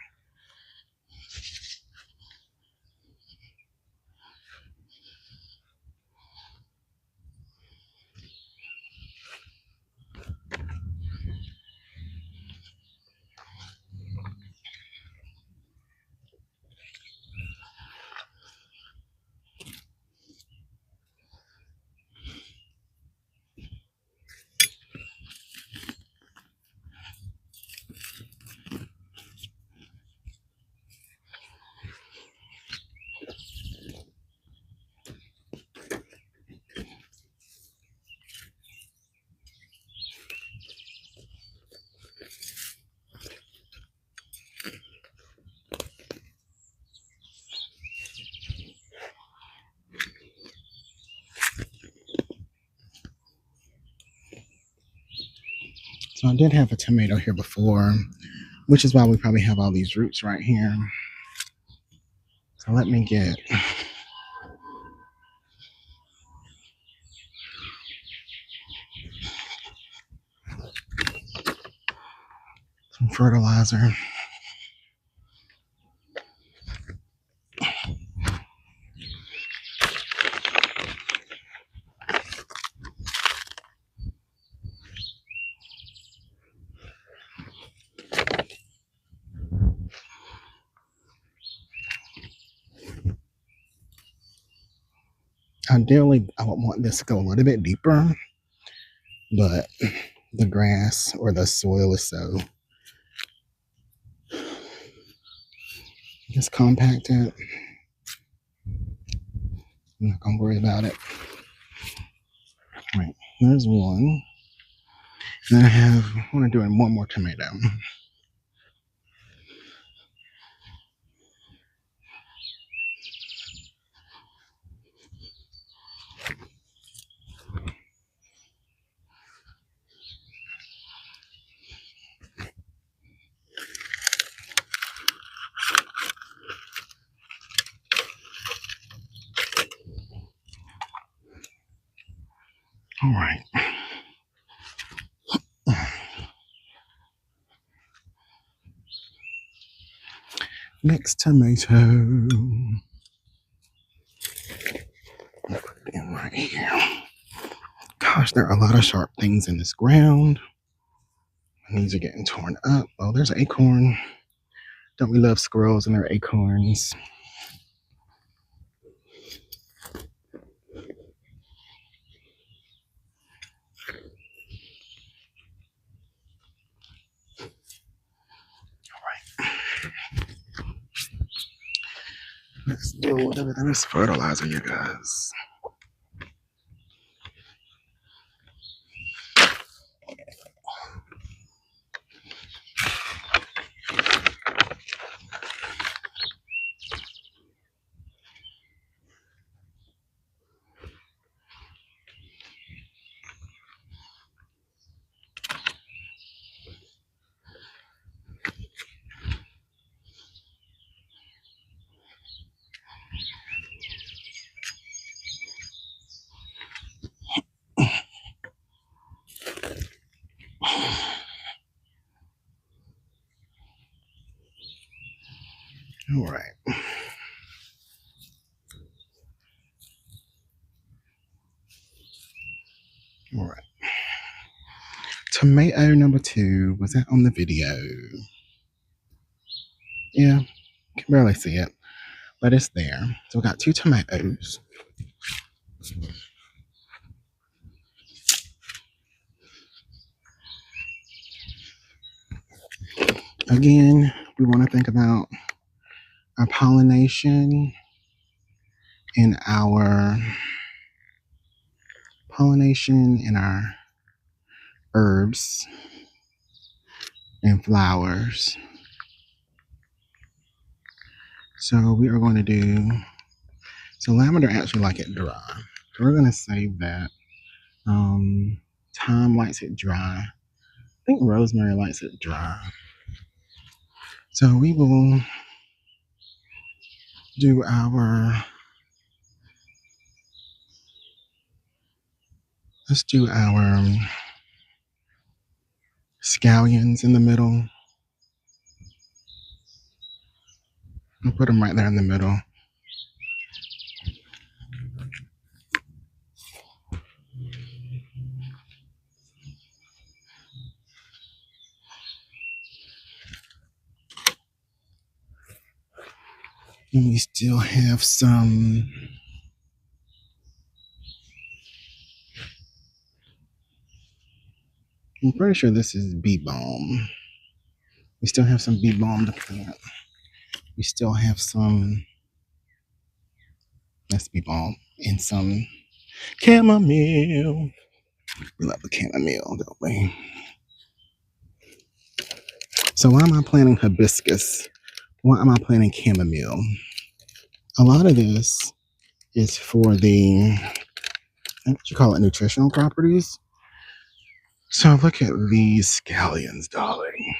So I did have a tomato here before, which is why we probably have all these roots right here. So let me get some fertilizer. Ideally, I would want this to go a little bit deeper, but the grass or the soil is so just compacted. I'm not gonna worry about it. All right, there's one. And then I want to do one more tomato. All right. Next tomato. I'll put it in right here. Gosh, there are a lot of sharp things in this ground. And these are getting torn up. Oh, there's an acorn. Don't we love squirrels and their acorns? Let's do everything is fertilizer, you guys. All right. All right. Tomato number 2. Was that on the video? Yeah, can barely see it, but it's there. So we got 2 tomatoes. Again, we want to think about our pollination and our herbs and flowers. So we are going to do, so lavender actually like it dry. So we're going to save that. Thyme likes it dry. I think rosemary likes it dry. So we will do let's do our scallions in the middle. I'll put them right there in the middle. And we still have some I'm pretty sure this is bee balm. We still have some bee balm to plant. We still have some, that's bee balm, and some chamomile. We love the chamomile, don't we? So why am I planting hibiscus? Why am I planting chamomile? A lot of this is for the, what you call it, nutritional properties. So look at these scallions, darling.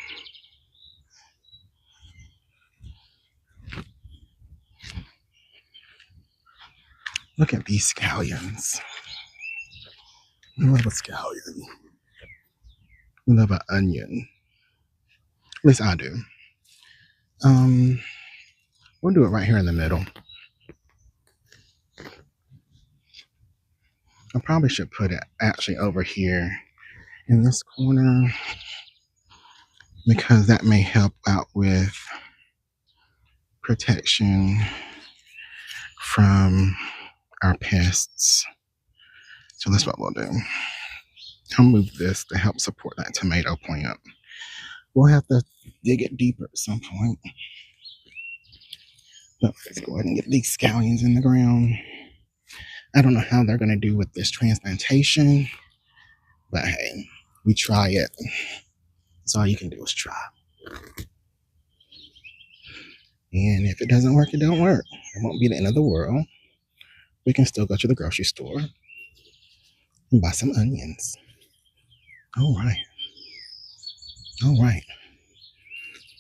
Look at these scallions. We love a scallion. We love an onion. At least I do. We'll do it right here in the middle. I probably should put it actually over here in this corner because that may help out with protection from our pests. So that's what we'll do. I'll move this to help support that tomato plant. We'll have to dig it deeper at some point. But let's go ahead and get these scallions in the ground. I don't know how they're going to do with this transplantation, but hey, we try it. That's all you can do is try. And if it doesn't work, it don't work. It won't be the end of the world. We can still go to the grocery store and buy some onions. All right. All right.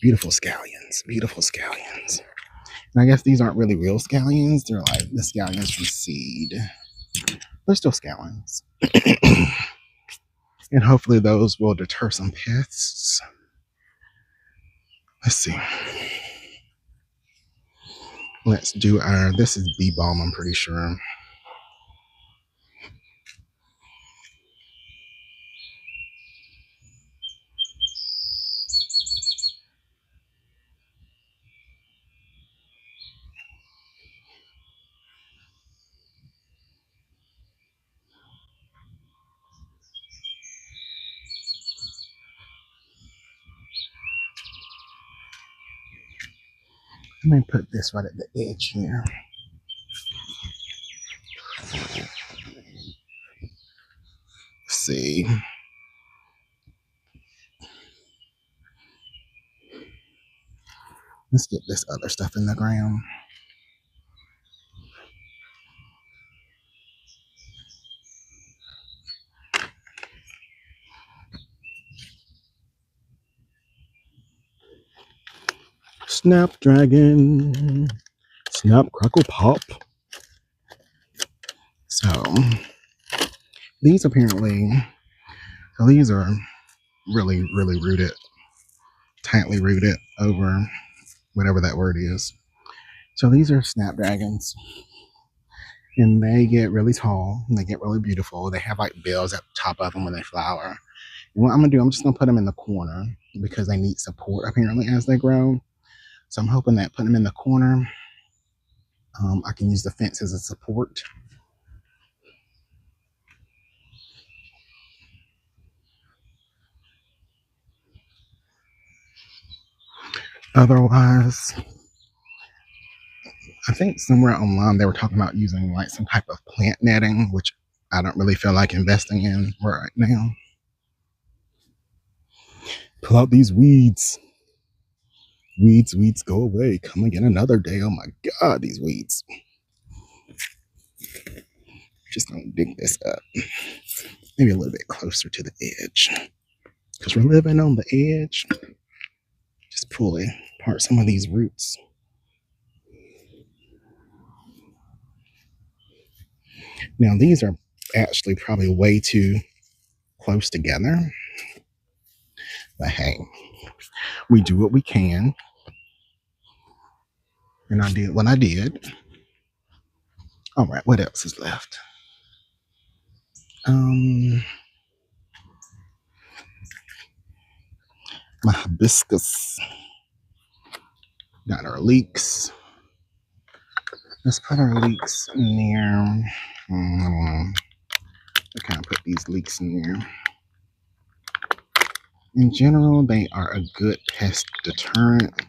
Beautiful scallions. Beautiful scallions. And I guess these aren't really real scallions. They're like the scallions from seed. They're still scallions. And hopefully those will deter some pests. Let's see. Let's do this is bee balm, I'm pretty sure. Let me put this right at the edge here. Let's see. Let's get this other stuff in the ground. Snapdragon. Snap, crackle, pop. So, these apparently, so these are really, really rooted, tightly rooted over whatever that word is. So these are snapdragons. And they get really tall and they get really beautiful. They have like bells at the top of them when they flower. And what I'm gonna do, I'm just gonna put them in the corner because they need support apparently as they grow. So I'm hoping that putting them in the corner, I can use the fence as a support. Otherwise, I think somewhere online they were talking about using like some type of plant netting, which I don't really feel like investing in right now. Pull out these weeds. Weeds, go away. Come again another day. Oh my God, these weeds. Just gonna dig this up. Maybe a little bit closer to the edge. Because we're living on the edge. Just pull apart some of these roots. Now these are actually probably way too close together. But hey, we do what we can. And I did what I did. All right, what else is left? My hibiscus. Got our leeks. Let's put our leeks near. I don't know. I kind of put these leeks in there. In general, they are a good pest deterrent.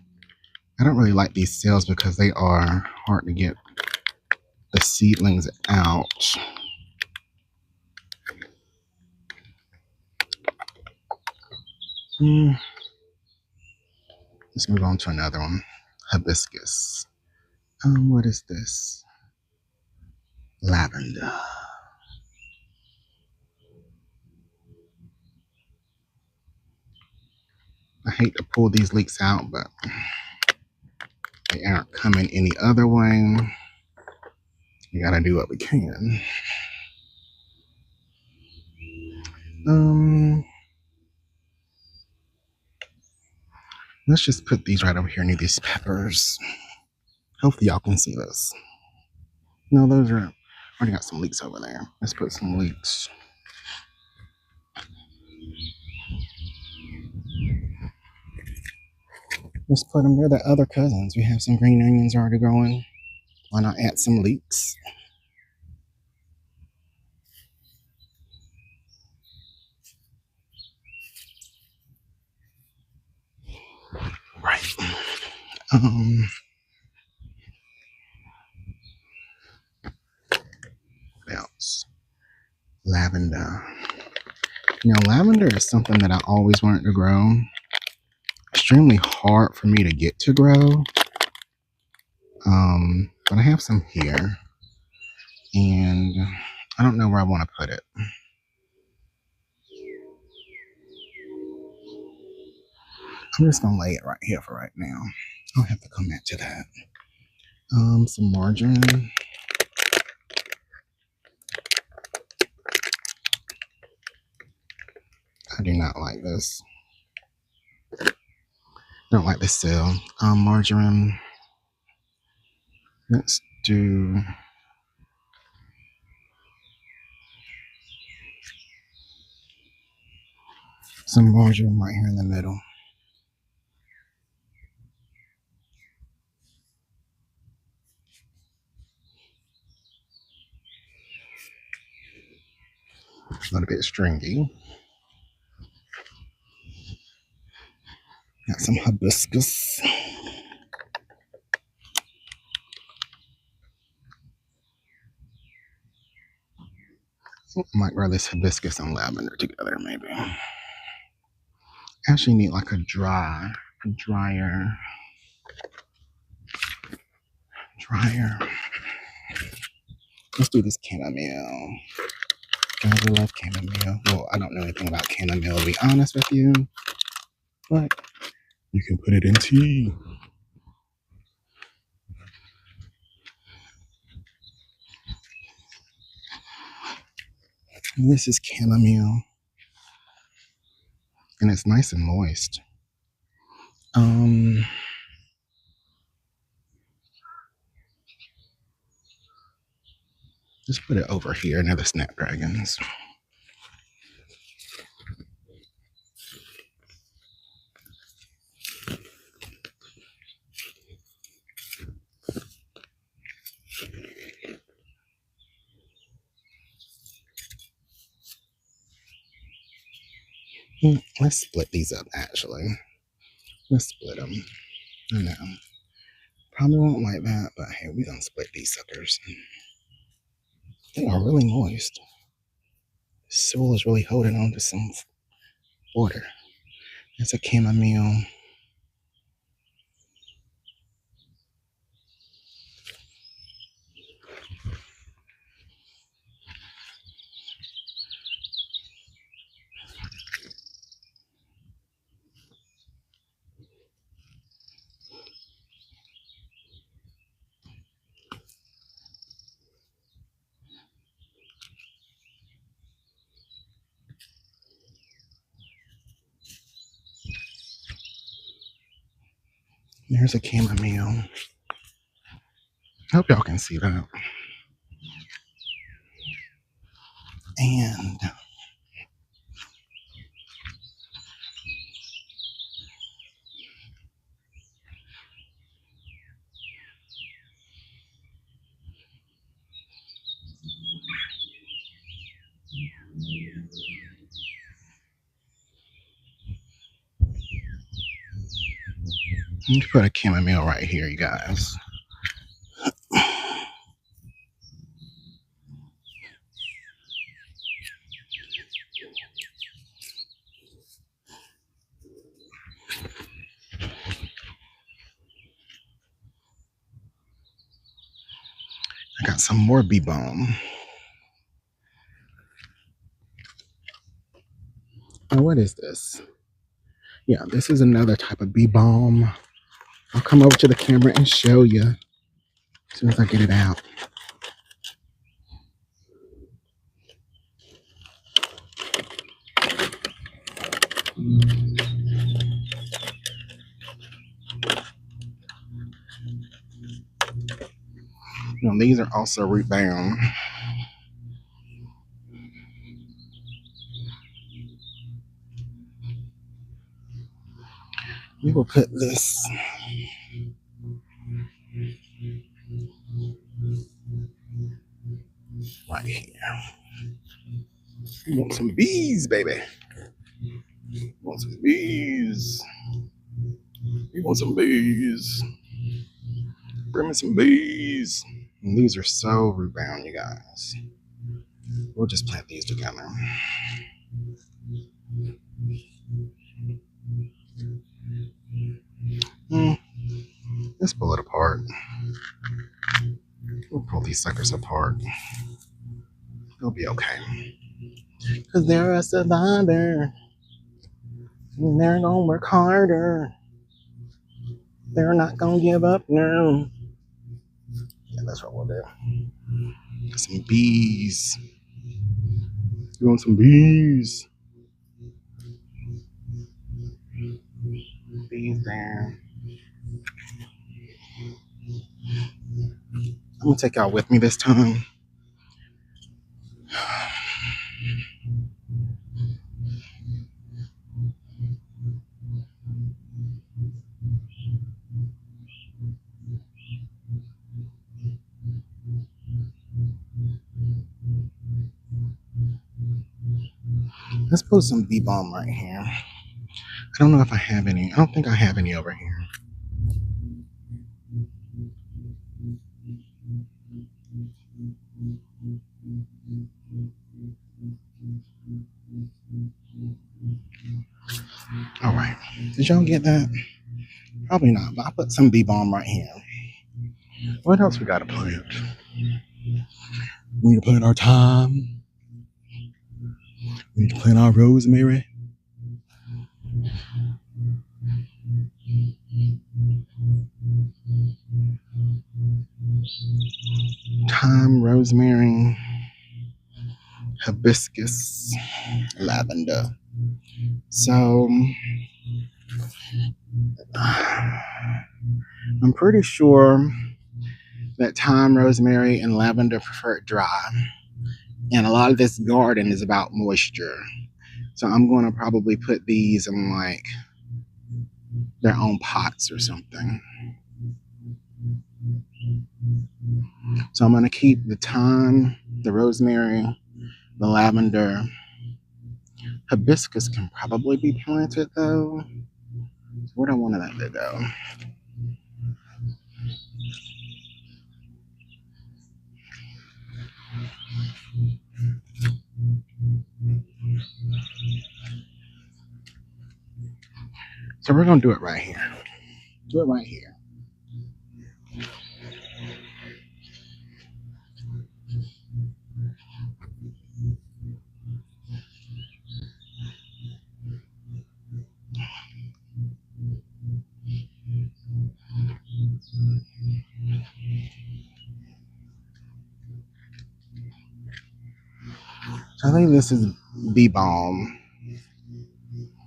I don't really like these cells because they are hard to get the seedlings out. Let's move on to another one. Hibiscus. What is this? Lavender. I hate to pull these leeks out, but they aren't coming any other way. We gotta do what we can. Let's just put these right over here near these peppers. Hopefully y'all can see this. No, those are, already got some leeks over there. Let's put some leeks. Let's put them near the other cousins. We have some green onions already growing. Why not add some leeks? Right. Else? Lavender. Now, lavender is something that I always wanted to grow. Extremely hard for me to get to grow. But I have some here. And I don't know where I want to put it. I'm just going to lay it right here for right now. I'll have to come back to that. Some margarine. I do not like this. I don't like this cell. Margarine. Let's do some marjoram right here in the middle. A little bit stringy. Got some hibiscus. Might wear this hibiscus and lavender together, maybe. Actually need like a drier. Let's do this chamomile. Guys, I love chamomile. Well, I don't know anything about chamomile, to be honest with you, but you can put it in tea. And this is chamomile, and it's nice and moist. Just put it over here near the snapdragons. Let's split these up, actually. Let's split them. I know. Probably won't like that, but hey, we're gonna split these suckers. They are really moist. Soul is really holding on to some water. It's a chamomile. There's a chamomile. Hope y'all can see that. And let me put a chamomile right here, you guys. I got some more bee balm. Oh, what is this? Yeah, this is another type of bee balm. I'll come over to the camera and show you as soon as I get it out. Now, these are also root bound. We will put this right here. You want some bees, baby. You want some bees. You want some bees. Bring me some bees. And these are so root bound, you guys. We'll just plant these together. Let's pull it apart. We'll pull these suckers apart. It'll be okay. Because they're a survivor. And they're going to work harder. They're not going to give up now. Yeah, that's what we'll do. Some bees. You want some bees? Bees there. I'm gonna take y'all with me this time. Let's put some bee balm right here. I don't know if I have any. I don't think I have any over here. All right. Did y'all get that? Probably not, but I'll put some bee balm right here. What else we gotta plant? We need to plant our thyme. We need to plant our rosemary. Thyme, rosemary, hibiscus, lavender. So I'm pretty sure that thyme, rosemary, and lavender prefer it dry. And a lot of this garden is about moisture. So I'm going to probably put these in like their own pots or something. So I'm going to keep the thyme, the rosemary, the lavender. Hibiscus can probably be planted though. Where do I want that to go? So we're going to do it right here. Do it right here. So I think this is bee balm.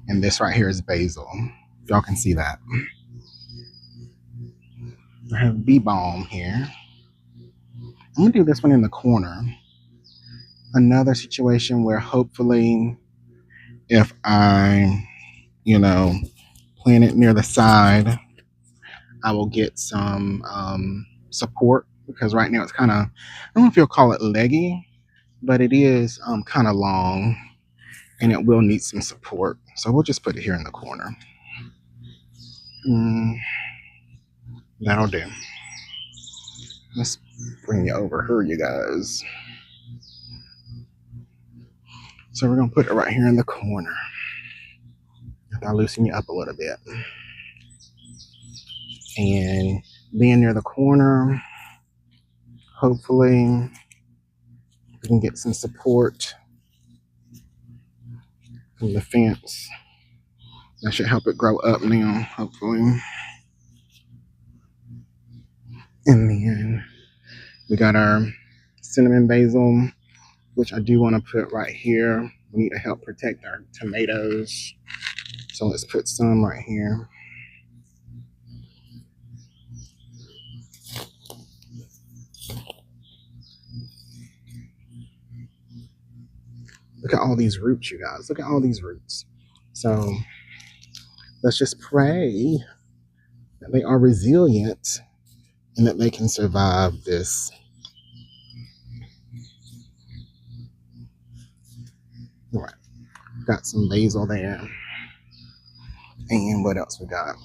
And this right here is basil. Y'all can see that. I have bee balm here. I'm going to do this one in the corner. Another situation where hopefully if I, plant it near the side, I will get some support, because right now it's kind of, I don't know if you'll call it leggy, but it is kind of long and it will need some support. So we'll just put it here in the corner. That'll do. Let's bring you over here, you guys. So we're going to put it right here in the corner. I'll loosen you up a little bit. And being near the corner, hopefully we can get some support from the fence. That should help it grow up now, hopefully. And then we got our cinnamon basil, which I do want to put right here. We need to help protect our tomatoes. So let's put some right here. Look at all these roots, you guys. Look at all these roots. So let's just pray that they are resilient and that they can survive this. All right. Got some basil there. And what else we got?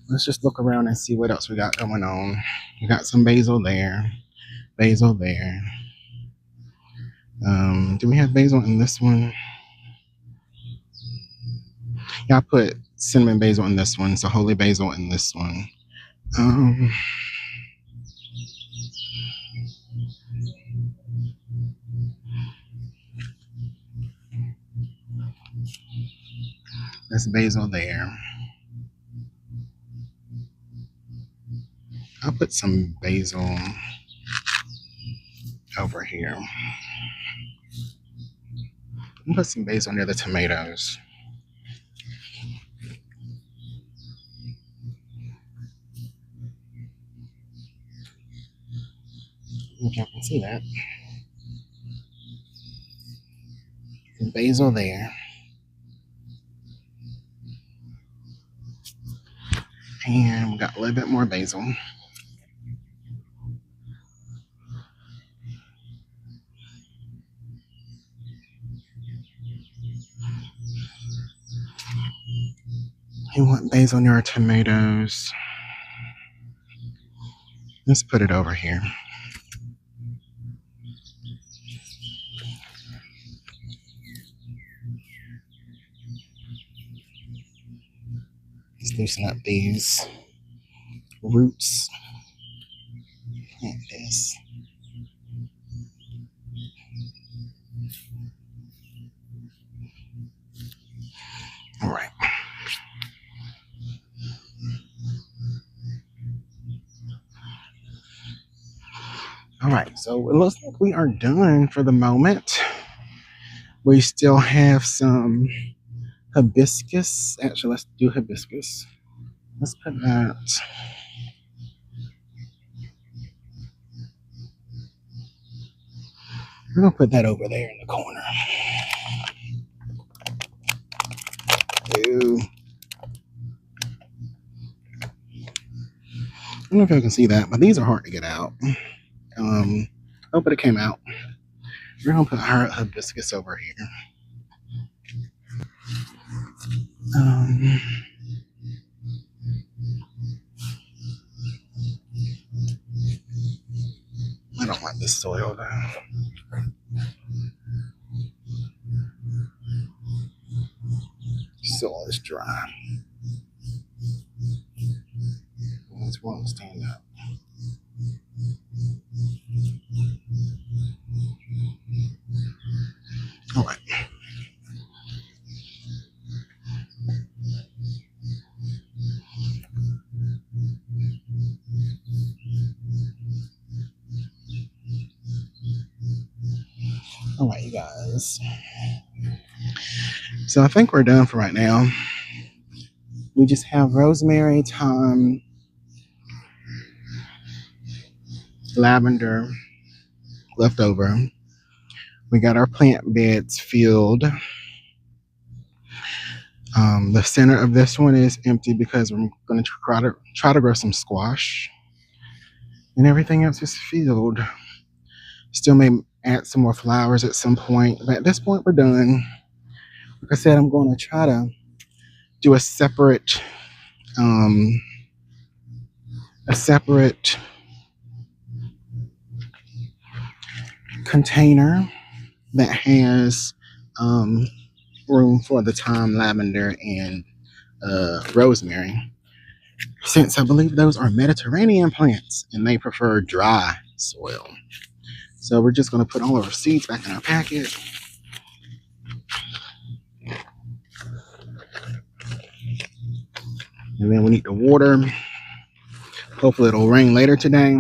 Let's just look around and see what else we got going on. We got some basil there. Basil there. Do we have basil in this one? Yeah, I put cinnamon basil in this one, so holy basil in this one. That's basil there. I'll put some basil over here. I'll put some basil near the tomatoes. If y'all can see that. Some basil there. And we got a little bit more basil. You want basil near our tomatoes. Let's put it over here. Let's loosen up these roots. Like this. All right. All right, so it looks like we are done for the moment. We still have some hibiscus. Actually, let's do hibiscus. Let's put that. We're gonna put that over there in the corner. Ew. I don't know if you can see that, but these are hard to get out. Oh, but it came out. We're gonna put our hibiscus over here. I don't like this soil though. Soil is dry. This won't stand up. All right. All right, you guys. So I think we're done for right now. We just have rosemary, thyme, lavender left over. We got our plant beds filled. The center of this one is empty because we're going to try to grow some squash. And everything else is filled. Still may add some more flowers at some point. But at this point, we're done. Like I said, I'm going to try to do a separate container that has room for the thyme, lavender, and rosemary, since I believe those are Mediterranean plants and they prefer dry soil. So we're just going to put all of our seeds back in our packet. And then we need the water. Hopefully it'll rain later today.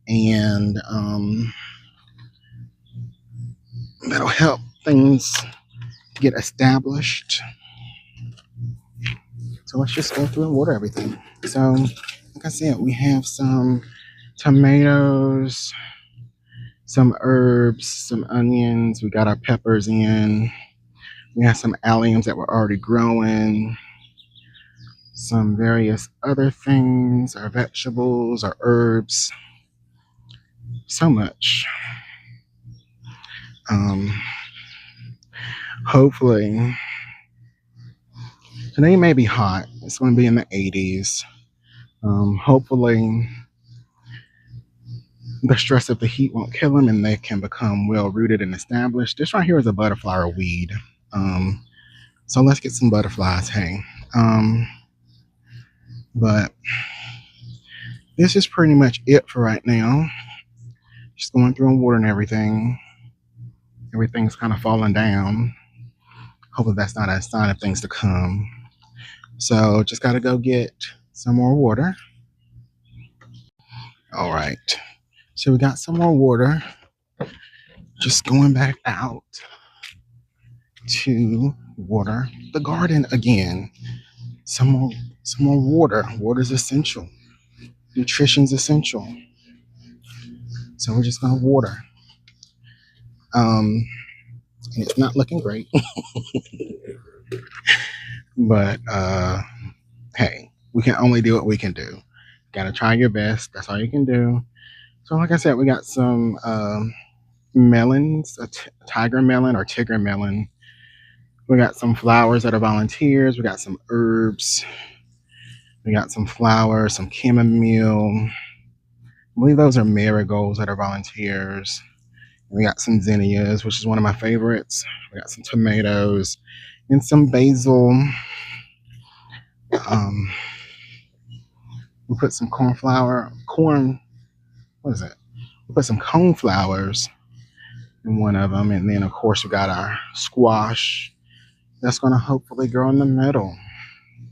And that'll help things get established. So let's just go through and water everything. So, like I said, we have some tomatoes, some herbs, some onions. We got our peppers in. We have some alliums that were already growing. Some various other things, our vegetables, our herbs. So much. Hopefully, today may be hot. It's going to be in the 80s. Hopefully, the stress of the heat won't kill them and they can become well rooted and established. This right here is a butterfly or weed. So let's get some butterflies. Hey. But this is pretty much it for right now. Just going through and watering everything. Everything's kind of falling down. Hopefully that's not a sign of things to come. So just got to go get some more water. All right. So we got some more water. Just going back out to water the garden again. Some more water. Water is essential. Nutrition's essential. So we're just gonna water. And it's not looking great, but hey, we can only do what we can do. Gotta try your best. That's all you can do. So like I said, we got some melons, a tiger melon or tigger melon. We got some flowers that are volunteers. We got some herbs. We got some flowers, some chamomile. I believe those are marigolds that are volunteers. We got some zinnias, which is one of my favorites. We got some tomatoes and some basil. We put some what is it? We put some cornflowers in one of them. And then, of course, we got our squash that's going to hopefully grow in the middle.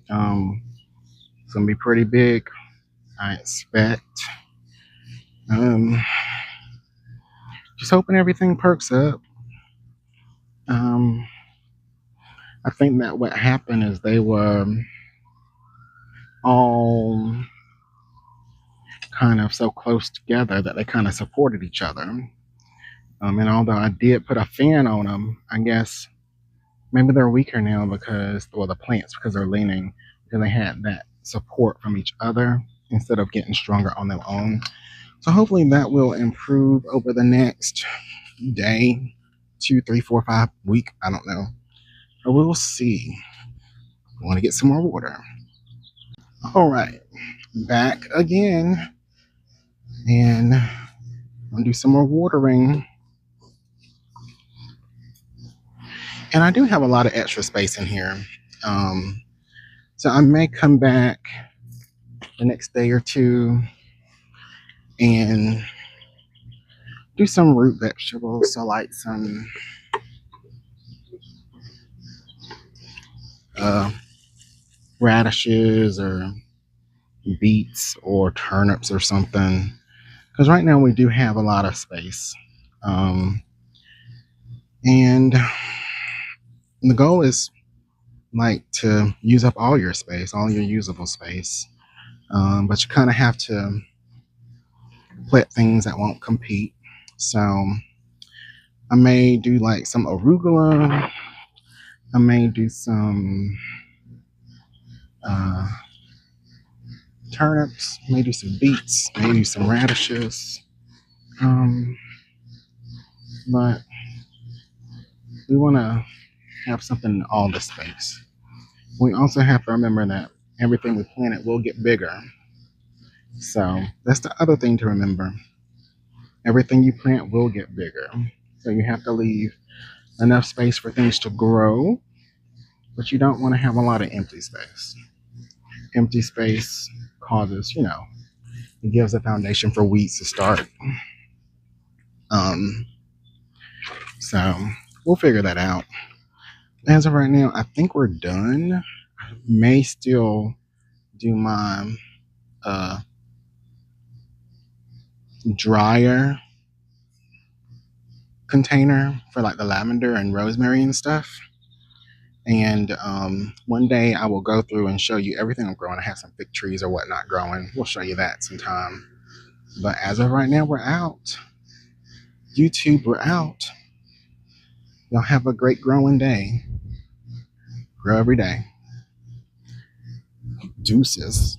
It's going to be pretty big, I expect. Just hoping everything perks up. I think that what happened is they were all kind of so close together that they kind of supported each other. And although I did put a fan on them, I guess maybe they're weaker now because, well, the plants, because they're leaning, because they had that support from each other instead of getting stronger on their own. So hopefully that will improve over the next day, 2, 3, 4, 5 week. I don't know. But we'll see. I want to get some more water. All right, back again. And I'm going to do some more watering. And I do have a lot of extra space in here. So I may come back the next day or two and do some root vegetables. So like some radishes or beets or turnips or something. Because right now we do have a lot of space. And the goal is like to use up all your space, all your usable space. But you kind of have to plant things that won't compete. So I may do like some arugula. I may do some turnips, may do some beets, maybe some radishes. But we want to have something in all the space. We also have to remember that everything we planted will get bigger. So that's the other thing to remember. Everything you plant will get bigger. So you have to leave enough space for things to grow, but you don't want to have a lot of empty space. Empty space causes, it gives a foundation for weeds to start. So we'll figure that out. As of right now, I think we're done. I may still do my dryer container for like the lavender and rosemary and stuff. And one day I will go through and show you everything I'm growing. I have some fig trees or whatnot growing. We'll show you that sometime. But as of right now, we're out. YouTube, we're out. Y'all have a great growing day. Grow every day. Deuces.